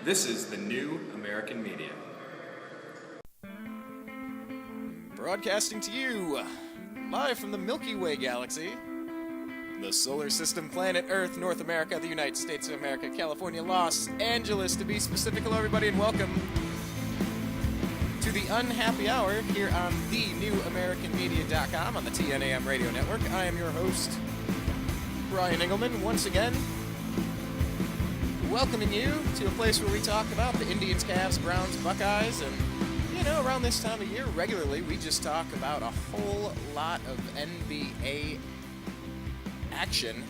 This is the New American Media. Broadcasting to you, live from the Milky Way galaxy, the solar system, planet Earth, North America, the United States of America, California, Los Angeles, to be specific. Hello, everybody, and welcome to the Unhappy Hour here on thenewamericanmedia.com on the TNAM radio network. I am your host, Brian Engelman, once again, welcoming you to a place where we talk about the Indians, Cavs, Browns, Buckeyes, and, you know, around this time of year, regularly, we just talk about a whole lot of NBA action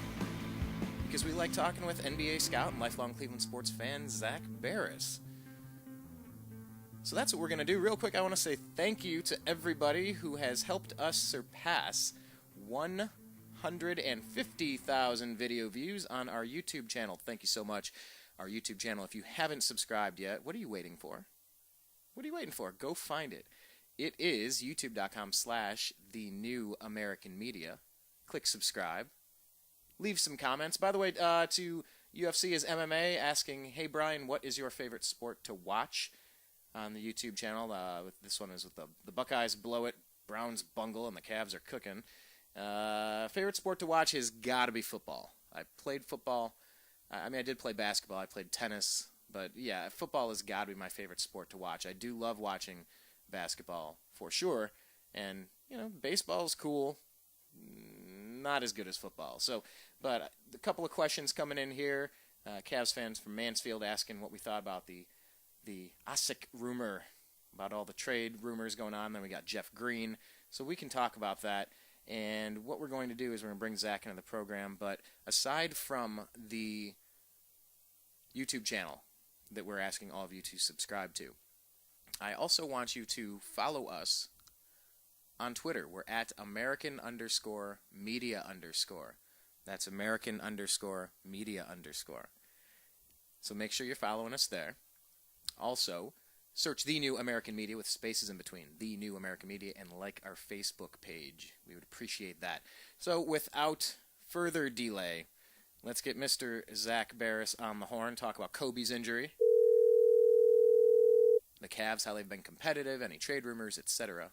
because we like talking with NBA scout and lifelong Cleveland sports fan Zak Baris. So that's what we're going to do. Real quick, I want to say thank you to everybody who has helped us surpass 150,000 video views on our YouTube channel. Thank you so much. Our YouTube channel, if you haven't subscribed yet, what are you waiting for? What are you waiting for? Go find it. It is youtube.com/thenewamericanmedia. Click subscribe. Leave some comments. By the way, to UFC is MMA asking, hey Brian, what is your favorite sport to watch on the YouTube channel? This one is with the Buckeyes blow it, Browns bungle, and the Cavs are cooking. Favorite sport to watch has got to be football. I played football. I did play basketball. I played tennis. But, yeah, football has got to be my favorite sport to watch. I do love watching basketball, for sure. And, you know, baseball is cool. Not as good as football. So, but a couple of questions coming in here. Cavs fans from Mansfield asking what we thought about the Asik rumor, about all the trade rumors going on. Then we got Jeff Green. So we can talk about that. And what we're going to do is we're going to bring Zach into the program. But aside from the YouTube channel that we're asking all of you to subscribe to, I also want you to follow us on Twitter. We're at American_media_. That's American_media_. So make sure you're following us there. Also, search The New American Media with spaces in between, The New American Media, and like our Facebook page. We would appreciate that. So without further delay, let's get Mr. Zak Baris on the horn, talk about Kobe's injury, the Cavs, how they've been competitive, any trade rumors, etc.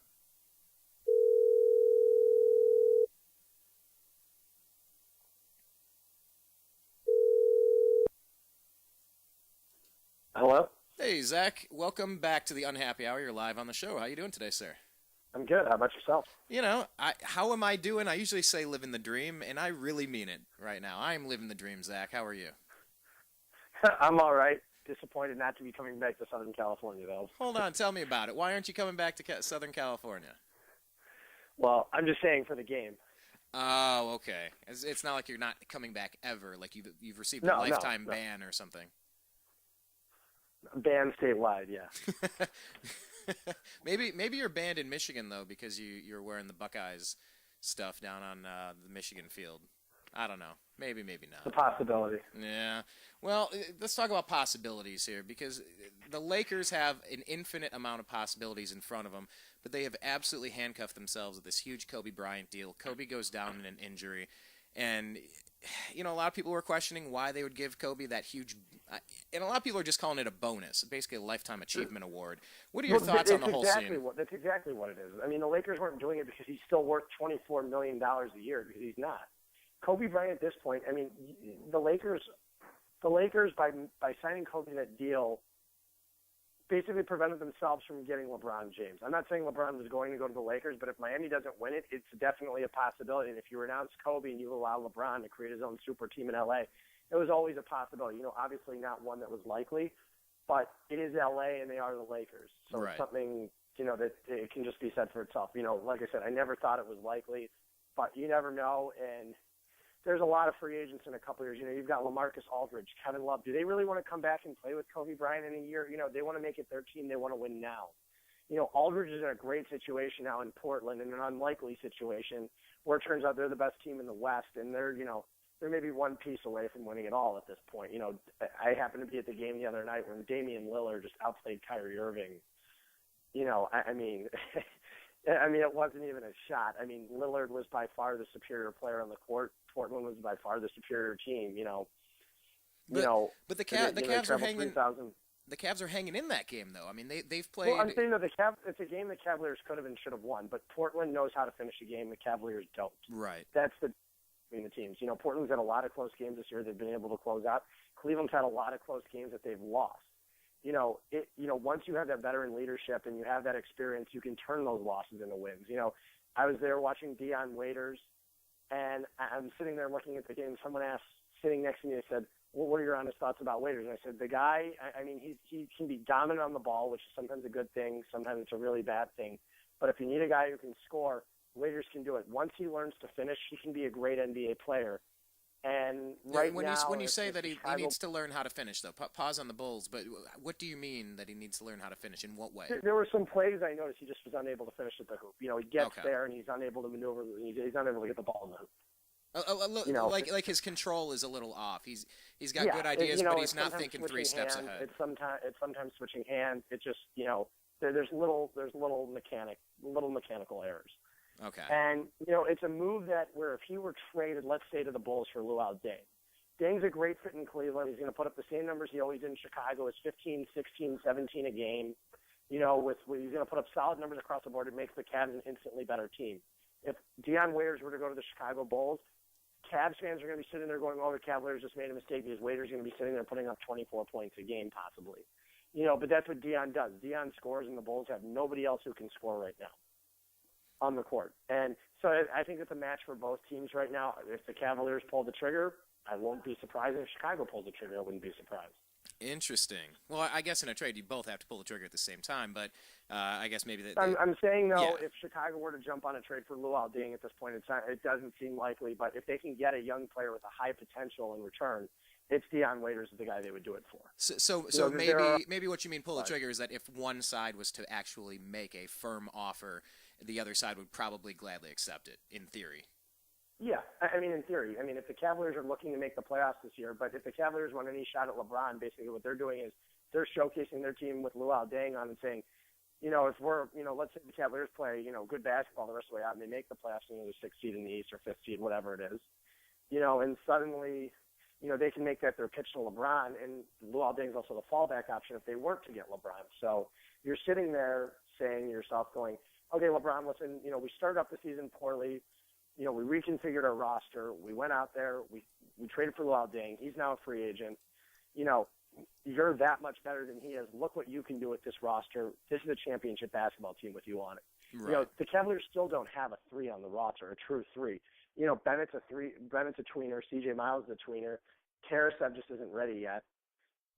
Hello? Hey, Zach. Welcome back to the Unhappy Hour. You're live on the show. How you doing today, sir? I'm good. How about yourself? You know, how am I doing? I usually say living the dream, and I really mean it right now. I'm living the dream, Zach. How are you? I'm all right. Disappointed not to be coming back to Southern California, though. Hold on. Tell me about it. Why aren't you coming back to Southern California? Well, I'm just saying for the game. Oh, okay. It's not like you're not coming back ever, like you've received a lifetime ban or something. Banned statewide, yeah. Maybe you're banned in Michigan, though, because you're wearing the Buckeyes stuff down on the Michigan field. I don't know. Maybe not. It's a possibility. Yeah. Well, let's talk about possibilities here, because the Lakers have an infinite amount of possibilities in front of them, but they have absolutely handcuffed themselves with this huge Kobe Bryant deal. Kobe goes down in an injury, and, you know, a lot of people were questioning why they would give Kobe that huge, and a lot of people are just calling it a bonus, basically a lifetime achievement award. What are your thoughts on the whole scene? That's exactly what it is. I mean, the Lakers weren't doing it because he's still worth $24 million a year, because he's not. Kobe Bryant at this point, I mean, the Lakers by signing Kobe that deal basically prevented themselves from getting LeBron James. I'm not saying LeBron was going to go to the Lakers, but if Miami doesn't win it, it's definitely a possibility. And if you renounce Kobe and you allow LeBron to create his own super team in LA, it was always a possibility. You know, obviously not one that was likely, but it is LA and they are the Lakers. So Right. It's something, you know, that it can just be said for itself. You know, like I said, I never thought it was likely, but you never know. And there's a lot of free agents in a couple of years. You know, you've got LaMarcus Aldridge, Kevin Love. Do they really want to come back and play with Kobe Bryant in a year? You know, they want to make it their team. They want to win now. You know, Aldridge is in a great situation now in Portland, in an unlikely situation where it turns out they're the best team in the West, and they're maybe one piece away from winning it all at this point. You know, I happened to be at the game the other night when Damian Lillard just outplayed Kyrie Irving. You know, I mean, it wasn't even a shot. I mean, Lillard was by far the superior player on the court. Portland was by far the superior team. But the Cavs are hanging. the Cavs are hanging in that game, though. I mean, they've played. Well, I'm saying that it's a game the Cavaliers could have and should have won, but Portland knows how to finish a game. The Cavaliers don't. Right. That's the between the teams. You know, Portland's had a lot of close games this year. They've been able to close out. Cleveland's had a lot of close games that they've lost. Once you have that veteran leadership and you have that experience, you can turn those losses into wins. You know, I was there watching Dion Waiters, and I'm sitting there looking at the game. Someone asked, sitting next to me, they said, well, what are your honest thoughts about Waiters? And I said, the guy, I mean, he can be dominant on the ball, which is sometimes a good thing. Sometimes it's a really bad thing. But if you need a guy who can score, Waiters can do it. Once he learns to finish, he can be a great NBA player. And when you say that he needs to learn how to finish, though, pause on the Bulls. But what do you mean that he needs to learn how to finich? In what way? There were some plays I noticed he just was unable to finish at the hoop. You know, he gets there and he's unable to maneuver. He's unable to get the ball in the hoop. Like his control is a little off. He's got good ideas, but he's not thinking 3 steps ahead. It's sometimes switching hands. It's just there's little mechanical errors. Okay. And it's a move that where if he were traded, let's say to the Bulls for Luol Deng, Deng's a great fit in Cleveland. He's going to put up the same numbers he always did in Chicago. It's 15, 16, 17 a game. He's going to put up solid numbers across the board. It makes the Cavs an instantly better team. If Dion Waiters were to go to the Chicago Bulls, Cavs fans are going to be sitting there going, oh, the Cavaliers just made a mistake because Waiters going to be sitting there putting up 24 points a game possibly. But that's what Dion does. Dion scores, and the Bulls have nobody else who can score right now on the court. And so I think it's a match for both teams right now. If the Cavaliers pull the trigger, I won't be surprised. If Chicago pulls the trigger, I wouldn't be surprised. Interesting. Well, I guess in a trade, you both have to pull the trigger at the same time, but I guess maybe that. I'm saying, though, if Chicago were to jump on a trade for Luol Deng at this point, it doesn't seem likely, but if they can get a young player with a high potential in return, it's Dion Waiters is the guy they would do it for. So maybe what you mean pull the trigger is that if one side was to actually make a firm offer, the other side would probably gladly accept it, in theory. Yeah, I mean, in theory. I mean, if the Cavaliers are looking to make the playoffs this year, but if the Cavaliers want any shot at LeBron, basically what they're doing is they're showcasing their team with Luol Deng on and saying, if we're, let's say the Cavaliers play, good basketball the rest of the way out and they make the playoffs, the 6th seed in the East or 5th seed, whatever it is, and suddenly, they can make that their pitch to LeBron, and Luol Deng is also the fallback option if they weren't to get LeBron. So you're sitting there saying to yourself going, okay, LeBron, listen, we started off the season poorly. We reconfigured our roster. We went out there. We traded for Luol Deng. He's now a free agent. You're that much better than he is. Look what you can do with this roster. This is a championship basketball team with you on it. Right. The Cavaliers still don't have a 3 on the roster, a true 3. Bennett's a 3. Bennett's a tweener. C.J. Miles is a tweener. Karasev just isn't ready yet.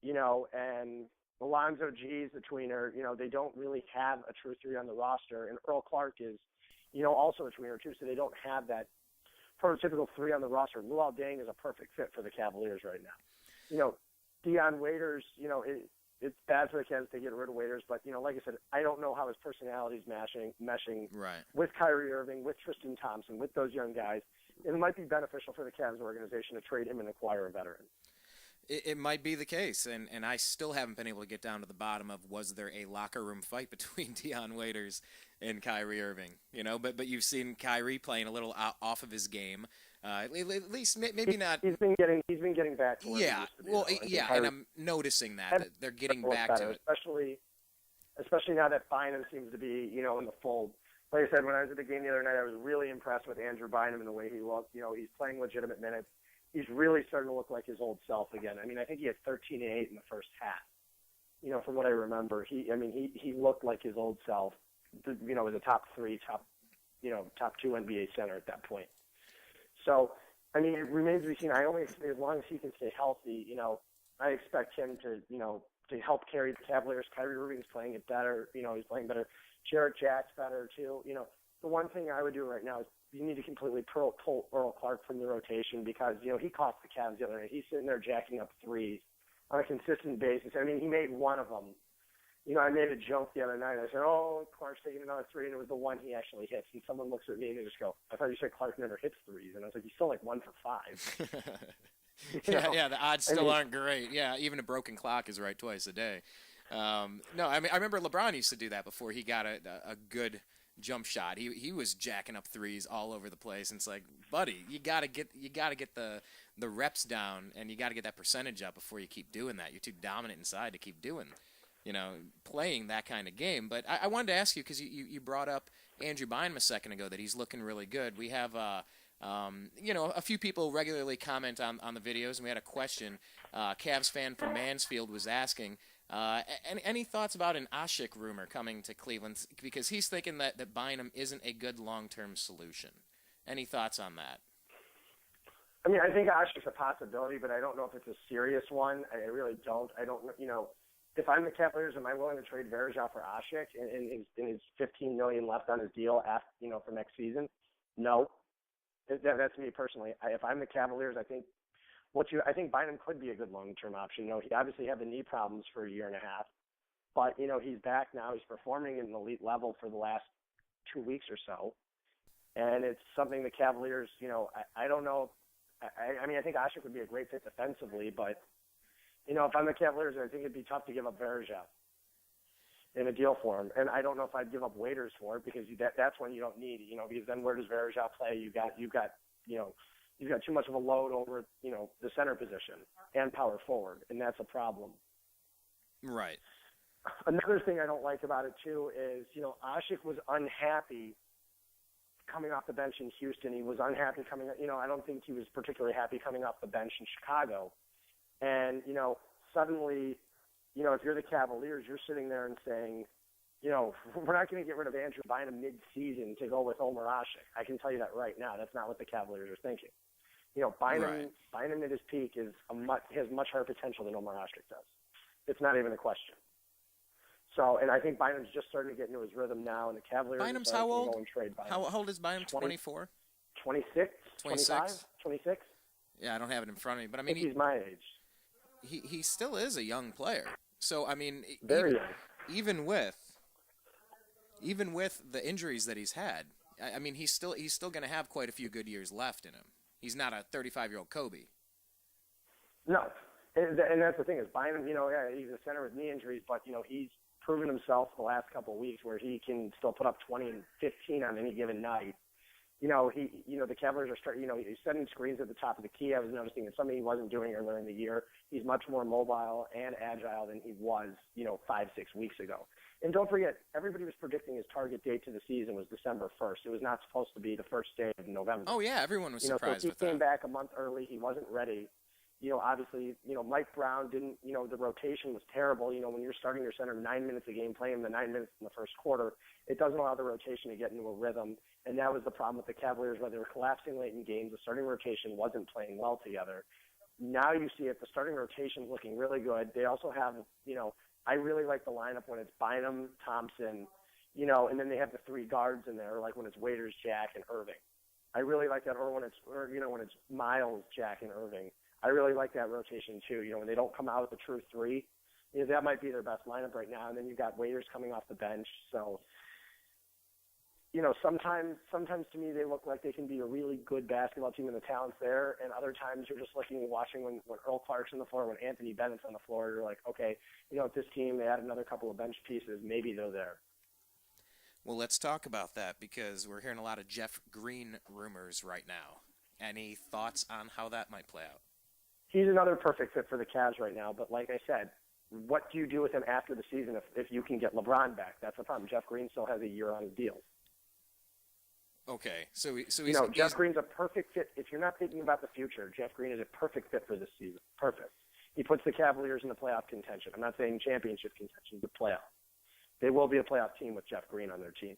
And Alonzo G is a tweener. They don't really have a true 3 on the roster. And Earl Clark is, also a tweener too. So they don't have that prototypical 3 on the roster. Luol Deng is a perfect fit for the Cavaliers right now. Dion Waiters, it's bad for the Cavs to get rid of Waiters, but like I said, I don't know how his personality is meshing right with Kyrie Irving, with Tristan Thompson, with those young guys. It might be beneficial for the Cavs organization to trade him and acquire a veteran. It might be the case, and I still haven't been able to get down to the bottom of was there a locker room fight between Dion Waiters and Kyrie Irving, But you've seen Kyrie playing a little off of his game, at least maybe not. He's been getting back to where he used to be. Well, and I'm noticing that they're getting back to it, especially now that Bynum seems to be in the fold. Like I said, when I was at the game the other night, I was really impressed with Andrew Bynum and the way he looked. He's playing legitimate minutes. He's really starting to look like his old self again. I mean, I think he had 13 and 8 in the first half. From what I remember, he looked like his old self. As a top 2 NBA center at that point. So, I mean, it remains to be seen. As long as he can stay healthy, I expect him to help carry the Cavaliers. Kyrie Irving's playing it better. He's playing better. Jarrett Jack's better too. The one thing I would do right now is you need to completely pull Earl Clark from the rotation because, he cost the Cavs the other night. He's sitting there jacking up 3s on a consistent basis. I mean, he made one of them. I made a joke the other night. I said, oh, Clark's taking another 3, and it was the one he actually hits. And someone looks at me and they just go, I thought you said Clark never hits 3s. And I was like, he's still like 1 for 5. Yeah, the odds still aren't great. Yeah, even a broken clock is right twice a day. No, I mean, I remember LeBron used to do that before he got a good jump shot. He was jacking up 3s all over the place, and it's like, buddy, you gotta get the the reps down, and you got to get that percentage up before you keep doing that. You're too dominant inside to keep doing, playing that kind of game. But I wanted to ask you, because you brought up Andrew Bynum a second ago, that he's looking really good. We have a few people regularly comment on the videos, and we had a question. Cavs fan from Mansfield was asking, any thoughts about an Asik rumor coming to Cleveland? Because he's thinking that Bynum isn't a good long-term solution. Any thoughts on that? I mean, I think Asik's a possibility, but I don't know if it's a serious one. I really don't. I don't, if I'm the Cavaliers, am I willing to trade Varejao for Asik and his $15 million left on his deal for next season? No. That's me personally. If I'm the Cavaliers, I think Bynum could be a good long-term option. He obviously had the knee problems for a year and a half, but he's back now. He's performing at an elite level for the last 2 weeks or so, and it's something the Cavaliers. I don't know. I mean, I think Asik would be a great fit defensively, but if I'm the Cavaliers, I think it'd be tough to give up Varejao in a deal for him, and I don't know if I'd give up Waiters for it, because that's when you don't need it. Because then where does Varejao play? You've got too much of a load over the center position and power forward, and that's a problem. Right. Another thing I don't like about it too is Asik was unhappy coming off the bench in Houston. He was unhappy coming. I don't think he was particularly happy coming off the bench in Chicago, and suddenly. If you're the Cavaliers, you're sitting there and saying, we're not going to get rid of Andrew Bynum mid-season to go with Omar Asik. I can tell you that right now. That's not what the Cavaliers are thinking. Bynum at his peak has much higher potential than Omar Asik does. It's not even a question. So, and I think Bynum's just starting to get into his rhythm now, and the Cavaliers Bynum's how old? Go and trade Bynum. How old is Bynum? 24? 26? 25? 26? Yeah, I don't have it in front of me, but I mean, he's my age. He still is a young player. So I mean, very young. Even with the injuries that he's had, I mean, he's still going to have quite a few good years left in him. He's not a 35-year-old Kobe. No, and that's the thing is Bynum. He's a center with knee injuries, but he's proven himself the last couple of weeks where he can still put up 20 and 15 on any given night. The Cavaliers are starting, he's setting screens at the top of the key. I was noticing it's something he wasn't doing earlier in the year. He's much more mobile and agile than he was, 5-6 weeks ago. And don't forget, everybody was predicting his target date to the season was December 1st. It was not supposed to be the first day of November. Oh, yeah, everyone was surprised with that. So he came back a month early. He wasn't ready. Obviously, Mike Brown didn't, the rotation was terrible. When you're starting your center 9 minutes a game, playing the 9 minutes in the first quarter, it doesn't allow the rotation to get into a rhythm. And that was the problem with the Cavaliers, where they were collapsing late in games. The starting rotation wasn't playing well together. Now you see it, the starting rotation is looking really good. They also have, I really like the lineup when it's Bynum, Thompson, and then they have the three guards in there, like when it's Waiters, Jack, and Irving. I really like that, or when it's Miles, Jack, and Irving. I really like that rotation too. When they don't come out with the true three, that might be their best lineup right now. And then you've got Waiters coming off the bench. So, sometimes to me they look like they can be a really good basketball team and the talent's there. And other times you're just looking and watching when Earl Clark's on the floor, when Anthony Bennett's on the floor, you're like, okay, with this team, they add another couple of bench pieces. Maybe they're there. Well, let's talk about that, because we're hearing a lot of Jeff Green rumors right now. Any thoughts on how that might play out? He's another perfect fit for the Cavs right now, but like I said, what do you do with him after the season if you can get LeBron back? That's the problem. Jeff Green still has a year on his deal. Okay, so he's Jeff Green's a perfect fit. If you're not thinking about the future, Jeff Green is a perfect fit for this season. Perfect. He puts the Cavaliers in the playoff contention. I'm not saying championship contention, but playoff. They will be a playoff team with Jeff Green on their team.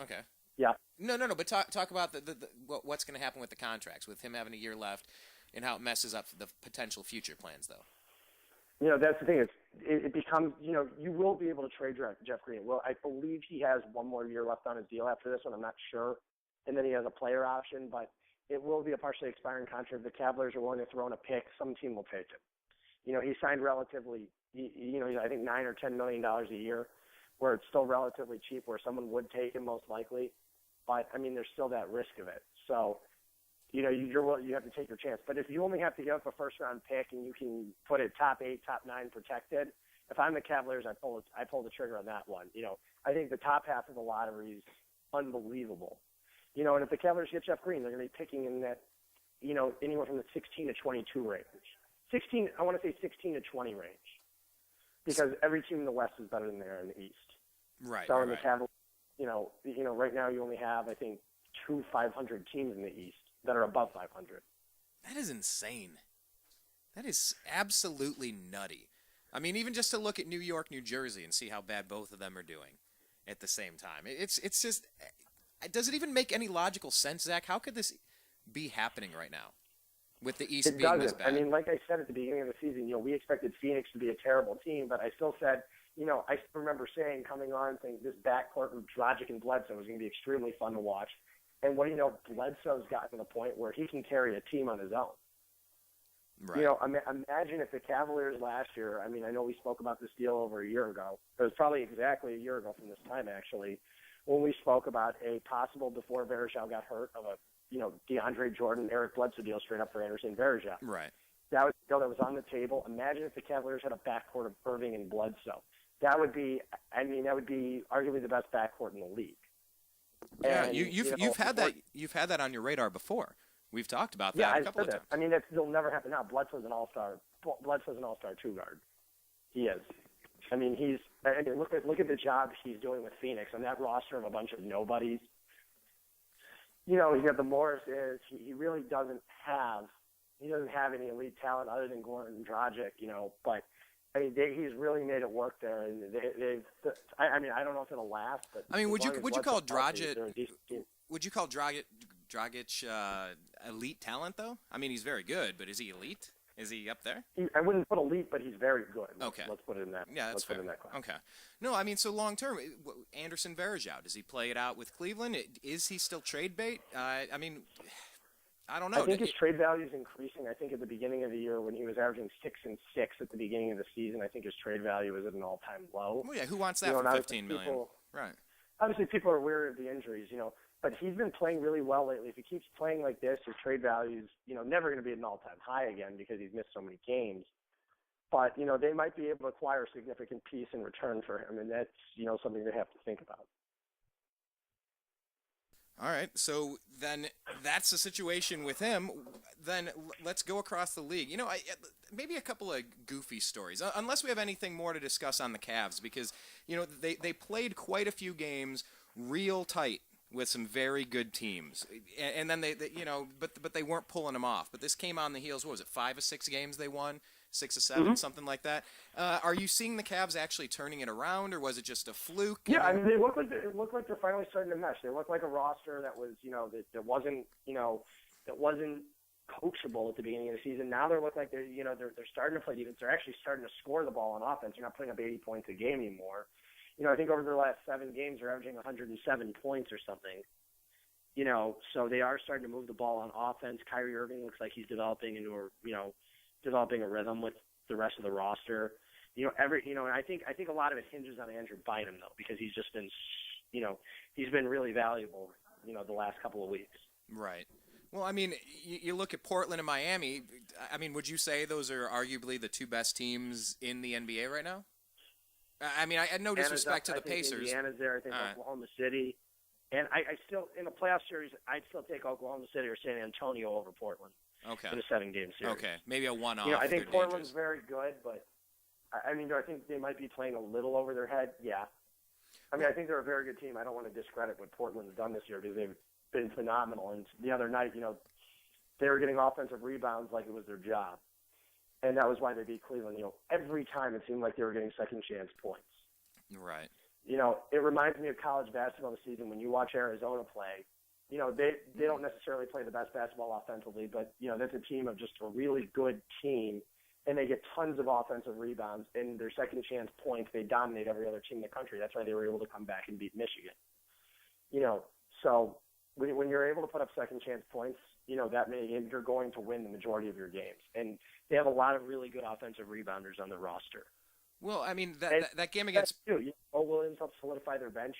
Okay. Yeah. No. But talk about what's going to happen with the contracts, with him having a year left, and how it messes up the potential future plans, though. That's the thing. It becomes, you will be able to trade Jeff Green. Well, I believe he has one more year left on his deal after this one. I'm not sure. And then he has a player option, but it will be a partially expiring contract. The Cavaliers are willing to throw in a pick. Some team will take it. He signed relatively, I think $9 or $10 million a year, where it's still relatively cheap, where someone would take him most likely. But, there's still that risk of it. So, you have to take your chance. But if you only have to give up a first-round pick and you can put it top 8, top 9 protected, if I'm the Cavaliers, I pull the trigger on that one. I think the top half of the lottery is unbelievable. And if the Cavaliers get Jeff Green, they're going to be picking in that anywhere from the 16 to 22 range. I want to say 16 to 20 range, because every team in the West is better than they are in the East. Right. So right, in the right. Cavaliers, right now you only have, I think, 2 500 teams in the East that are above 500. That is insane. That is absolutely nutty. I mean, even just to look at New York, New Jersey, and see how bad both of them are doing at the same time. It's just, does it even make any logical sense, Zach? How could this be happening right now with the East being this bad? I mean, like I said at the beginning of the season, we expected Phoenix to be a terrible team, but I still said, I remember coming on, saying this backcourt with Dragic and Bledsoe was going to be extremely fun to watch. And what do you know, Bledsoe's gotten to the point where he can carry a team on his own. Right. Imagine if the Cavaliers last year, I know we spoke about this deal over a year ago. It was probably exactly a year ago from this time, actually, when we spoke about a possible, before Varejao got hurt, of a, DeAndre Jordan, Eric Bledsoe deal straight up for Anderson Varejao. Right. That was a deal that was on the table. Imagine if the Cavaliers had a backcourt of Irving and Bledsoe. That would be arguably the best backcourt in the league. Yeah, And, you've had that on your radar before. We've talked about that a couple of times. That'll never happen now. Bledsoe's an all-star. Bledsoe's an all-star two-guard. He is. Look at the job he's doing with Phoenix on that roster of a bunch of nobodies. You got the Morrises. He really doesn't have any elite talent other than Goran Dragic. But he's really made it work there, and I don't know if it'll last. But would you call Dragic? Would you call Dragic elite talent, though? He's very good, but is he elite? Is he up there? I wouldn't put elite, but he's very good. Okay. Let's put it in that. Yeah, that's fair. Put it in that class. Okay. No, so long term, Anderson Varejao, does he play it out with Cleveland? Is he still trade bait? I don't know. I think his trade value is increasing. I think at the beginning of the year, when he was averaging 6 and 6 at the beginning of the season, I think his trade value was at an all-time low. Well, yeah, who wants that for $15 million? Right. Obviously, people are weary of the injuries, but he's been playing really well lately. If he keeps playing like this, his trade value is, never going to be at an all-time high again because he's missed so many games. But, they might be able to acquire a significant piece in return for him, and that's, something they have to think about. All right, so then that's the situation with him. Then let's go across the league. Maybe a couple of goofy stories, unless we have anything more to discuss on the Cavs, because, they played quite a few games real tight with some very good teams, and then but they weren't pulling them off. But this came on the heels. What was it? 5 or 6 games they won, 6 or 7, something like that. Are you seeing the Cavs actually turning it around, or was it just a fluke? Yeah, they look like they're finally starting to mesh. They look like a roster that was, that wasn't coachable at the beginning of the season. Now they look like they're starting to play defense. They're actually starting to score the ball on offense. They're not putting up 80 points a game anymore. I think over their last 7 games, they're averaging 107 points or something. So they are starting to move the ball on offense. Kyrie Irving looks like he's developing into a rhythm with the rest of the roster. And I think a lot of it hinges on Andrew Bynum, though, because he's just been, he's been really valuable, the last couple of weeks. Right. Well, you look at Portland and Miami. Would you say those are arguably the 2 best teams in the NBA right now? I had no disrespect to the Pacers. Indiana's there. I think Oklahoma City. And I still, in a playoff series, I'd still take Oklahoma City or San Antonio over Portland. Okay. In a 7-game series. Okay. Maybe a one-off. I think Portland's very good, but do I think they might be playing a little over their head? Yeah. I think they're a very good team. I don't want to discredit what Portland's done this year because they've been phenomenal. And the other night, they were getting offensive rebounds like it was their job. And that was why they beat Cleveland. Every time it seemed like they were getting second chance points. Right. It reminds me of college basketball this season when you watch Arizona play. They don't necessarily play the best basketball offensively, but, that's a team of just a really good team, and they get tons of offensive rebounds. And their second chance points, they dominate every other team in the country. That's why they were able to come back and beat Michigan. So when you're able to put up second chance points, you're going to win the majority of your games. And they have a lot of really good offensive rebounders on their roster. Well, that game against Williams helped solidify their bench.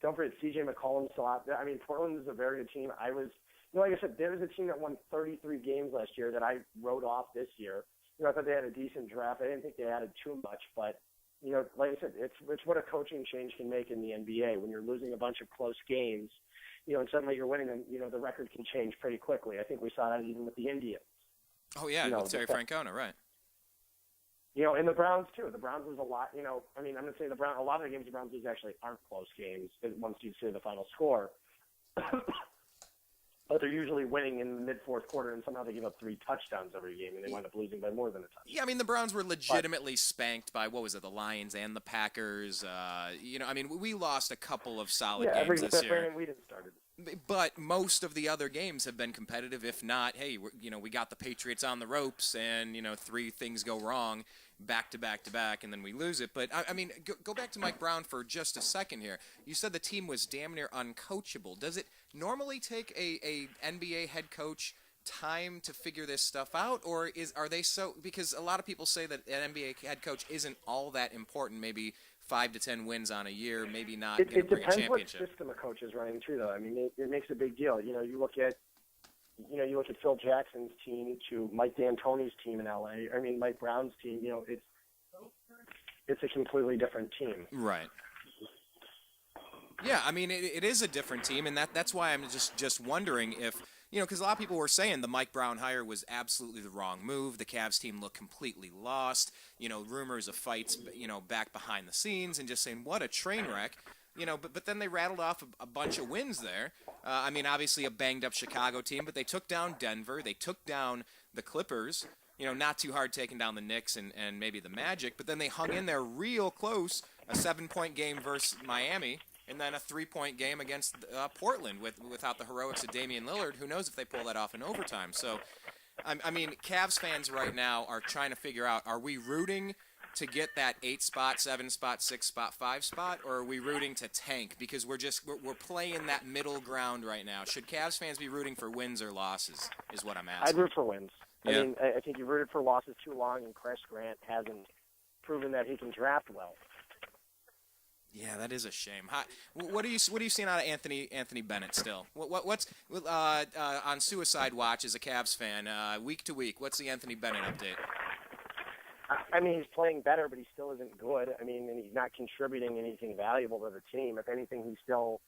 Don't forget C.J. McCollum's still out there. Portland is a very good team. Like I said, there was a team that won 33 games last year that I wrote off this year. I thought they had a decent draft. I didn't think they added too much, but like I said, it's what a coaching change can make in the NBA when you're losing a bunch of close games. and suddenly you're winning, and the record can change pretty quickly. I think we saw that even with the Indians. Oh yeah, with Terry Francona, right? And the Browns too. The Browns was a lot. I'm going to say a lot of the games the Browns lose actually aren't close games once you see the final score. But they're usually winning in the mid-fourth quarter, and somehow they give up 3 touchdowns every game, and they wind up losing by more than a touchdown. Yeah, I mean, the Browns were legitimately spanked by, the Lions and the Packers. We lost a couple of solid games this year. We didn't start it. But most of the other games have been competitive. If not, hey, we got the Patriots on the ropes, and 3 things go wrong back to back to back, and then we lose it. But go back to Mike Brown for just a second here. You said the team was damn near uncoachable. Does it normally take a NBA head coach time to figure this stuff out, or are they so? Because a lot of people say that an NBA head coach isn't all that important. Maybe 5 to 10 wins on a year, maybe not going to bring a championship. It depends what system a coach is running through, though. I mean, it makes a big deal. You look at Phil Jackson's team to Mike D'Antoni's team in LA. I mean, Mike Brown's team. It's a completely different team. Right. Yeah, I mean, it is a different team, and that's why I'm just wondering if, because a lot of people were saying the Mike Brown hire was absolutely the wrong move. The Cavs team looked completely lost. Rumors of fights, back behind the scenes, and just saying, what a train wreck. But then they rattled off a bunch of wins there. Obviously a banged-up Chicago team, but they took down Denver. They took down the Clippers. Not too hard taking down the Knicks and maybe the Magic, but then they hung in there real close, a 7-point game versus Miami, and then a 3-point game against Portland without the heroics of Damian Lillard. Who knows if they pull that off in overtime. So, Cavs fans right now are trying to figure out, are we rooting to get that 8 spot, 7 spot, 6 spot, 5 spot, or are we rooting to tank? Because we're playing that middle ground right now. Should Cavs fans be rooting for wins or losses is what I'm asking. I'd root for wins. Yeah. I think you've rooted for losses too long, and Chris Grant hasn't proven that he can draft well. Yeah, that is a shame. What are you seeing out of Anthony Bennett still? What's on Suicide Watch as a Cavs fan week to week? What's the Anthony Bennett update? He's playing better, but he still isn't good. And he's not contributing anything valuable to the team. If anything, he still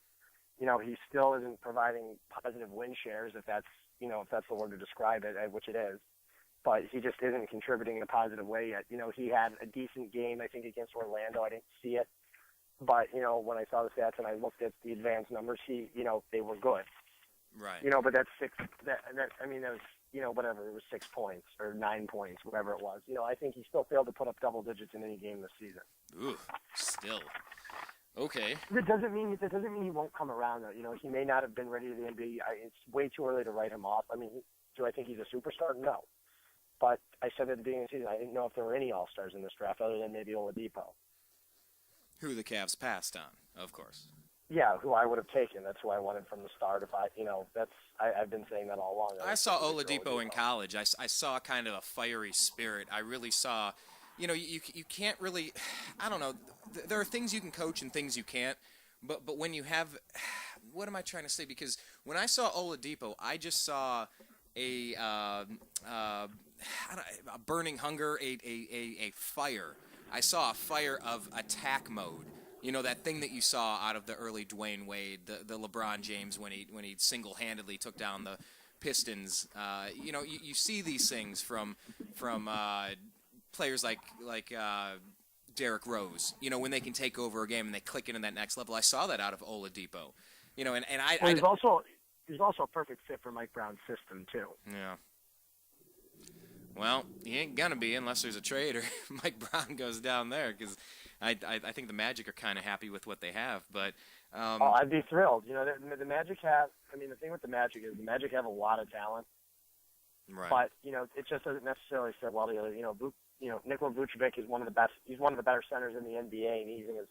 isn't providing positive win shares, if that's the word to describe it, which it is. But he just isn't contributing in a positive way yet. He had a decent game, I think, against Orlando. I didn't see it. But, when I saw the stats and I looked at the advanced numbers, they were good. Right. But that's that was, whatever, it was 6 points or 9 points, whatever it was. I think he still failed to put up double digits in any game this season. Ooh, still. Okay. That doesn't mean he won't come around, though. He may not have been ready to the NBA. It's way too early to write him off. Do I think he's a superstar? No. But I said at the beginning of the season, I didn't know if there were any All-Stars in this draft other than maybe Oladipo. Who the Cavs passed on, of course. Yeah, who I would have taken. That's who I wanted from the start. I've been saying that all along. I saw Oladipo in college. I saw kind of a fiery spirit. I really saw, you can't really, I don't know. There are things you can coach and things you can't. But when you have, what am I trying to say? Because when I saw Oladipo, I just saw a burning hunger, a fire. I saw a fire of attack mode. That thing that you saw out of the early Dwayne Wade, the LeBron James when he single-handedly took down the Pistons. You see these things from players like Derrick Rose. When they can take over a game and they click into that next level. I saw that out of Oladipo. He's also a perfect fit for Mike Brown's system too. Yeah. Well, he ain't gonna be unless there's a trade or Mike Brown goes down there, because I think the Magic are kind of happy with what they have. But I'd be thrilled. The Magic have. The thing with the Magic is the Magic have a lot of talent, right? But it just doesn't necessarily fit well together. Nikola Vucevic is one of the best. He's one of the better centers in the NBA, and he's in his.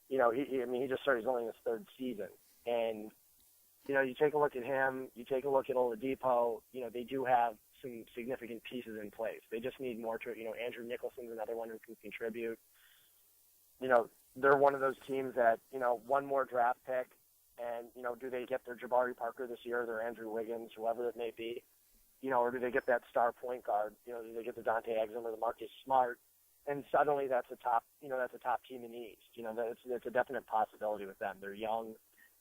He just started. He's only in his 3rd season, and you take a look at him. You take a look at Oladipo. They do have some significant pieces in place. They just need more to. Andrew Nicholson's another one who can contribute. They're one of those teams that, one more draft pick, and, do they get their Jabari Parker this year, their Andrew Wiggins, whoever it may be, or do they get that star point guard, do they get the Dante Exum or the Marcus Smart, and suddenly that's a top team in the East. That's a definite possibility with them. They're young,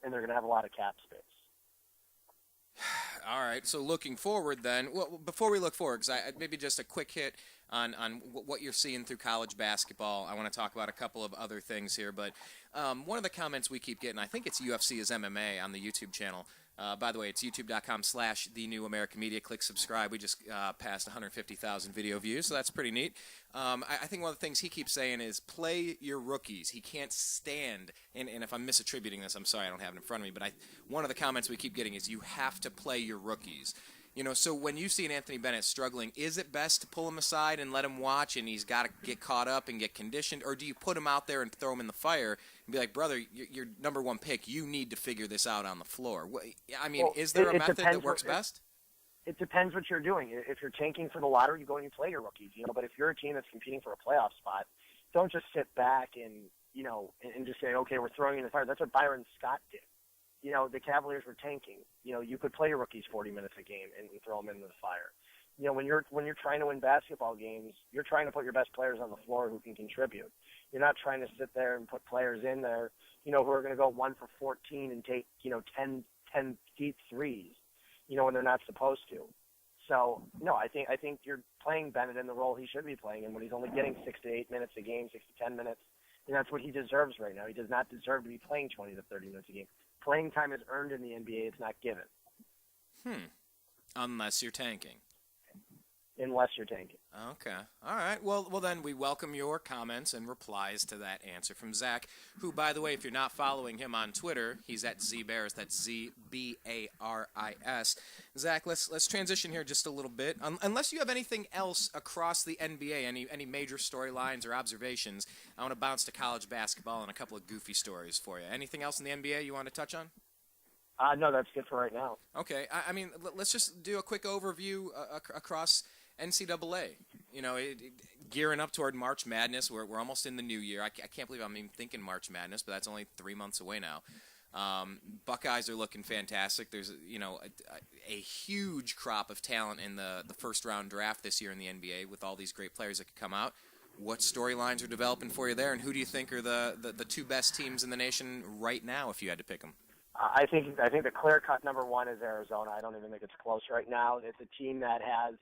and they're going to have a lot of cap space. All right. So looking forward, then, well, before we look forward, because maybe just a quick hit on what you're seeing through college basketball. I want to talk about a couple of other things here, but one of the comments we keep getting, I think it's UFC is MMA on the YouTube channel. By the way, it's youtube.com/the new American Media. Click subscribe. We just passed 150,000 video views, so that's pretty neat. I think one of the things he keeps saying is play your rookies. He can't stand, and if I'm misattributing this, I'm sorry, I don't have it in front of me, but one of the comments we keep getting is you have to play your rookies. You know, so when you see an Anthony Bennett struggling, is it best to pull him aside and let him watch and he's got to get caught up and get conditioned, or do you put him out there and throw him in the fire and be like, brother, you're number one pick. You need to figure this out on the floor. I mean, is there a method that works best? It depends what you're doing. If you're tanking for the lottery, you go and you play your rookies. You know, but if you're a team that's competing for a playoff spot, don't just sit back and just say, okay, we're throwing you in the fire. That's what Byron Scott did. You know, the Cavaliers were tanking. You know, you could play your rookies 40 minutes a game and throw them into the fire. You know, when you're trying to win basketball games, you're trying to put your best players on the floor who can contribute. You're not trying to sit there and put players in there, you know, who are going to go 1 for 14 and take, 10 deep threes, when they're not supposed to. So, no, I think you're playing Bennett in the role he should be playing, and when he's only getting 6 to 8 minutes a game, 6 to 10 minutes, that's what he deserves right now. He does not deserve to be playing 20 to 30 minutes a game. Playing time is earned in the NBA. It's not given. Unless you're tanking. Unless you're tanking. Okay. All right. Well, then we welcome your comments and replies to that answer from Zak, who, by the way, if you're not following him on Twitter, he's at Z Baris. That's ZBARIS. Zak, let's transition here just a little bit. Unless you have anything else across the NBA, any major storylines or observations, I want to bounce to college basketball and a couple of goofy stories for you. Anything else in the NBA you want to touch on? No, that's good for right now. Okay. I mean, let's just do a quick overview across NCAA, gearing up toward March Madness. We're almost in the new year. I can't believe I'm even thinking March Madness, but that's only 3 months away now. Buckeyes are looking fantastic. There's a huge crop of talent in the first round draft this year in the NBA with all these great players that could come out. What storylines are developing for you there, and who do you think are the two best teams in the nation right now if you had to pick them? I think the clear-cut number one is Arizona. I don't even think it's close right now. It's a team that has,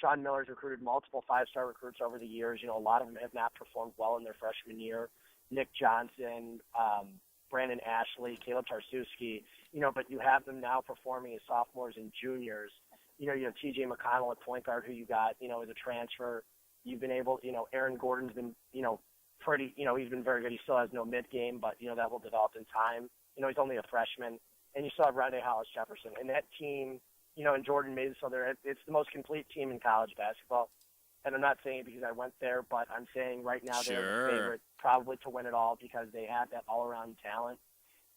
Sean Miller's recruited multiple five-star recruits over the years. A lot of them have not performed well in their freshman year. Nick Johnson, Brandon Ashley, Caleb Tarsuski, but you have them now performing as sophomores and juniors. You have TJ McConnell at point guard, who you got, as a transfer. You've been able, Aaron Gordon's been, pretty, he's been very good. He still has no mid-game, but, that will develop in time. He's only a freshman. And you still have Rondae Hollis-Jefferson. And that team, and Jordan Mays, so it's the most complete team in college basketball. And I'm not saying it because I went there, but I'm saying right now they're the favorite probably to win it all because they have that all-around talent.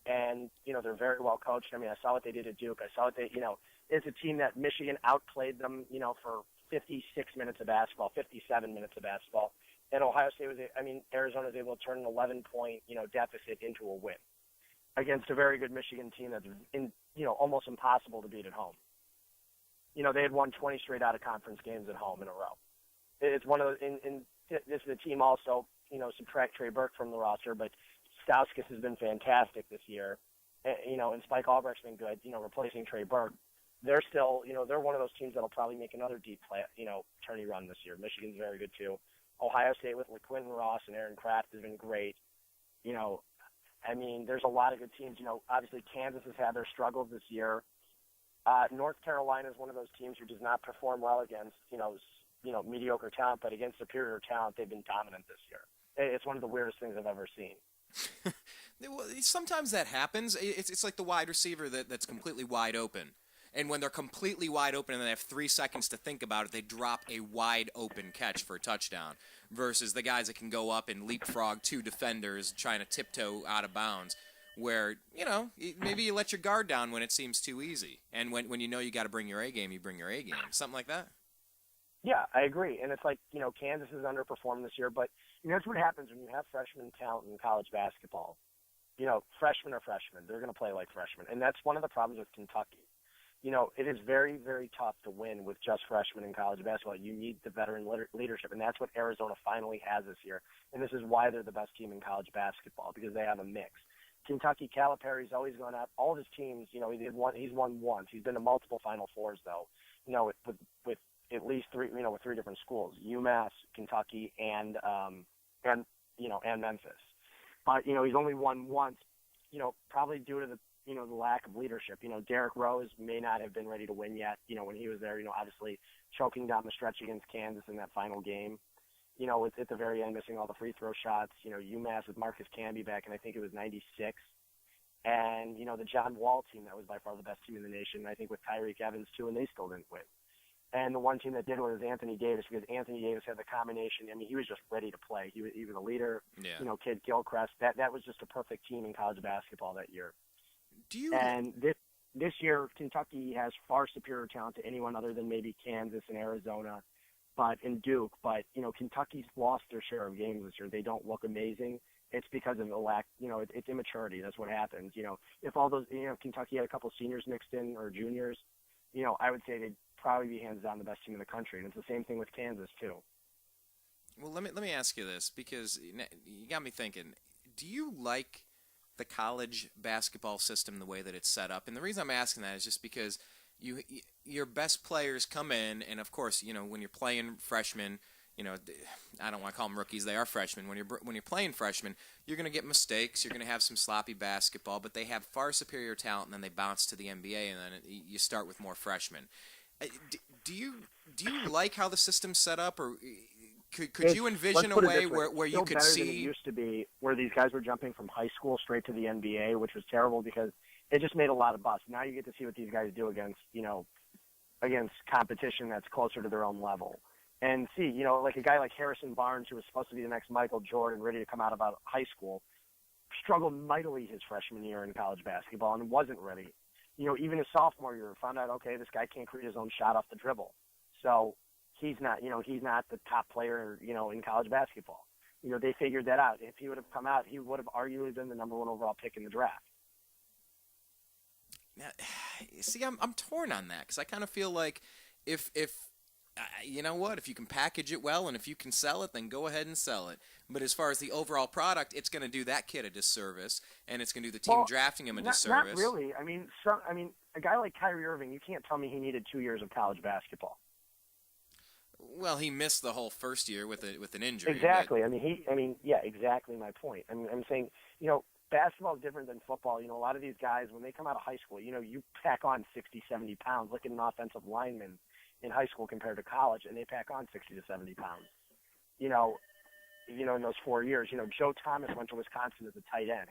And, they're very well coached. I mean, I saw what they did at Duke. I saw what they, it's a team that Michigan outplayed them, for 56 minutes of basketball, 57 minutes of basketball. And Ohio State Arizona was able to turn an 11-point, deficit into a win against a very good Michigan team that's almost impossible to beat at home. They had won 20 straight out-of-conference games at home in a row. It's one of those, and this is a team also, subtract Trey Burke from the roster, but Stauskas has been fantastic this year, and Spike Albrecht's been good, replacing Trey Burke. They're still, they're one of those teams that'll probably make another deep play, tourney run this year. Michigan's very good too. Ohio State with LaQuinton Ross and Aaron Kraft has been great. There's a lot of good teams. Obviously Kansas has had their struggles this year. North Carolina is one of those teams who does not perform well against, mediocre talent, but against superior talent, they've been dominant this year. It's one of the weirdest things I've ever seen. Sometimes that happens. It's like the wide receiver that's completely wide open. And when they're completely wide open and they have 3 seconds to think about it, they drop a wide open catch for a touchdown versus the guys that can go up and leapfrog 2 defenders trying to tiptoe out of bounds where, maybe you let your guard down when it seems too easy. And when you got to bring your A game, you bring your A game. Something like that. Yeah, I agree. And it's like, Kansas has underperformed this year, but that's what happens when you have freshman talent in college basketball. Freshmen are freshmen. They're going to play like freshmen. And that's one of the problems with Kentucky. It is very, very tough to win with just freshmen in college basketball. You need the veteran leadership, and that's what Arizona finally has this year. And this is why they're the best team in college basketball, because they have a mix. Kentucky, Calipari's always gone up. All of his teams, he's won once. He's been to multiple Final Fours, though, with at least three, with three different schools, UMass, Kentucky, and Memphis. But, he's only won once, probably due to the lack of leadership. Derrick Rose may not have been ready to win yet, when he was there, obviously choking down the stretch against Kansas in that final game. At the very end, missing all the free throw shots. UMass with Marcus Camby back in, I think it was 96. And, the John Wall team, that was by far the best team in the nation, I think with Tyreek Evans, too, and they still didn't win. And the one team that did was Anthony Davis, because Anthony Davis had the combination. I mean, he was just ready to play. He was a leader. Yeah. Kid Gilchrist. That was just a perfect team in college basketball that year. And this year, Kentucky has far superior talent to anyone other than maybe Kansas and Arizona, and Duke. But Kentucky's lost their share of games this year. They don't look amazing. It's because of the lack. It's immaturity. That's what happens. If all those, Kentucky had a couple seniors mixed in or juniors, I would say they'd probably be hands down the best team in the country. And it's the same thing with Kansas too. Well, let me ask you this, because you got me thinking. Do you like the college basketball system the way that it's set up? And the reason I'm asking that is just because your best players come in, and of course, when you're playing freshmen, I don't want to call them rookies; they are freshmen. When you're playing freshmen, you're going to get mistakes. You're going to have some sloppy basketball, but they have far superior talent, and then they bounce to the NBA, and then you start with more freshmen. Do you like how the system's set up, or could you envision a way where you could see? Than it used to be, where these guys were jumping from high school straight to the NBA, which was terrible because it just made a lot of busts. Now you get to see what these guys do against competition that's closer to their own level. And see, like a guy like Harrison Barnes, who was supposed to be the next Michael Jordan, ready to come out of high school, struggled mightily his freshman year in college basketball and wasn't ready. Even his sophomore year, found out, okay, this guy can't create his own shot off the dribble. So he's not the top player, in college basketball. They figured that out. If he would have come out, he would have arguably been the number one overall pick in the draft. Now, see, I'm torn on that, because I kind of feel like if you know what, if you can package it well and if you can sell it, then go ahead and sell it. But as far as the overall product, it's going to do that kid a disservice, and it's going to do the team drafting him a disservice. Not really. I mean, a guy like Kyrie Irving, you can't tell me he needed 2 years of college basketball. Well, he missed the whole first year with an injury. Exactly. But... exactly my point. I'm saying, basketball is different than football. A lot of these guys, when they come out of high school, you pack on 60, 70 pounds. Look at an offensive lineman in high school compared to college, and they pack on 60 to 70 pounds. In those 4 years, Joe Thomas went to Wisconsin as a tight end.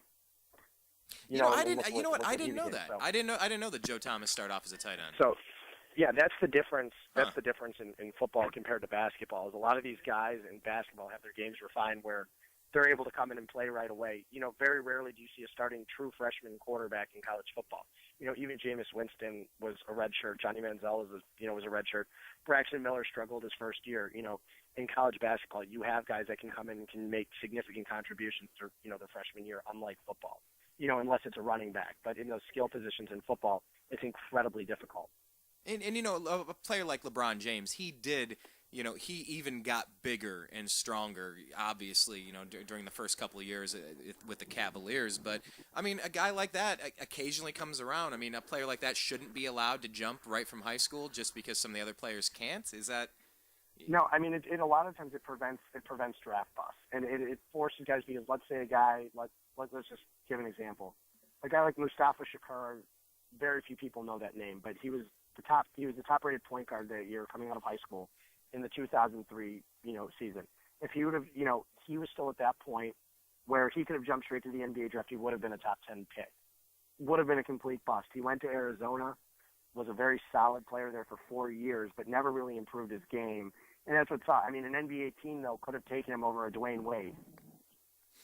I didn't know that. So. I didn't know that Joe Thomas started off as a tight end. So, yeah, that's the difference. That's the difference in football compared to basketball. Is a lot of these guys in basketball have their games refined where they're able to come in and play right away. Very rarely do you see a starting true freshman quarterback in college football. Even Jameis Winston was a redshirt. Johnny Manziel was a redshirt. Braxton Miller struggled his first year. In college basketball, you have guys that can come in and can make significant contributions through, their freshman year, unlike football, unless it's a running back. But in those skill positions in football, it's incredibly difficult. And a player like LeBron James, he did, he even got bigger and stronger, obviously, during the first couple of years with the Cavaliers. But, a guy like that occasionally comes around. A player like that shouldn't be allowed to jump right from high school just because some of the other players can't? Is that... No, it a lot of times it prevents draft busts. And it forces guys, because let's say a guy, let's just give an example. A guy like Mustafa Shakur, very few people know that name, but he was the top-rated point guard that year coming out of high school in the 2003, season. If he would have, he was still at that point where he could have jumped straight to the NBA draft, he would have been a top 10 pick. Would have been a complete bust. He went to Arizona, was a very solid player there for 4 years, but never really improved his game. And that's what's up. An NBA team, though, could have taken him over a Dwayne Wade.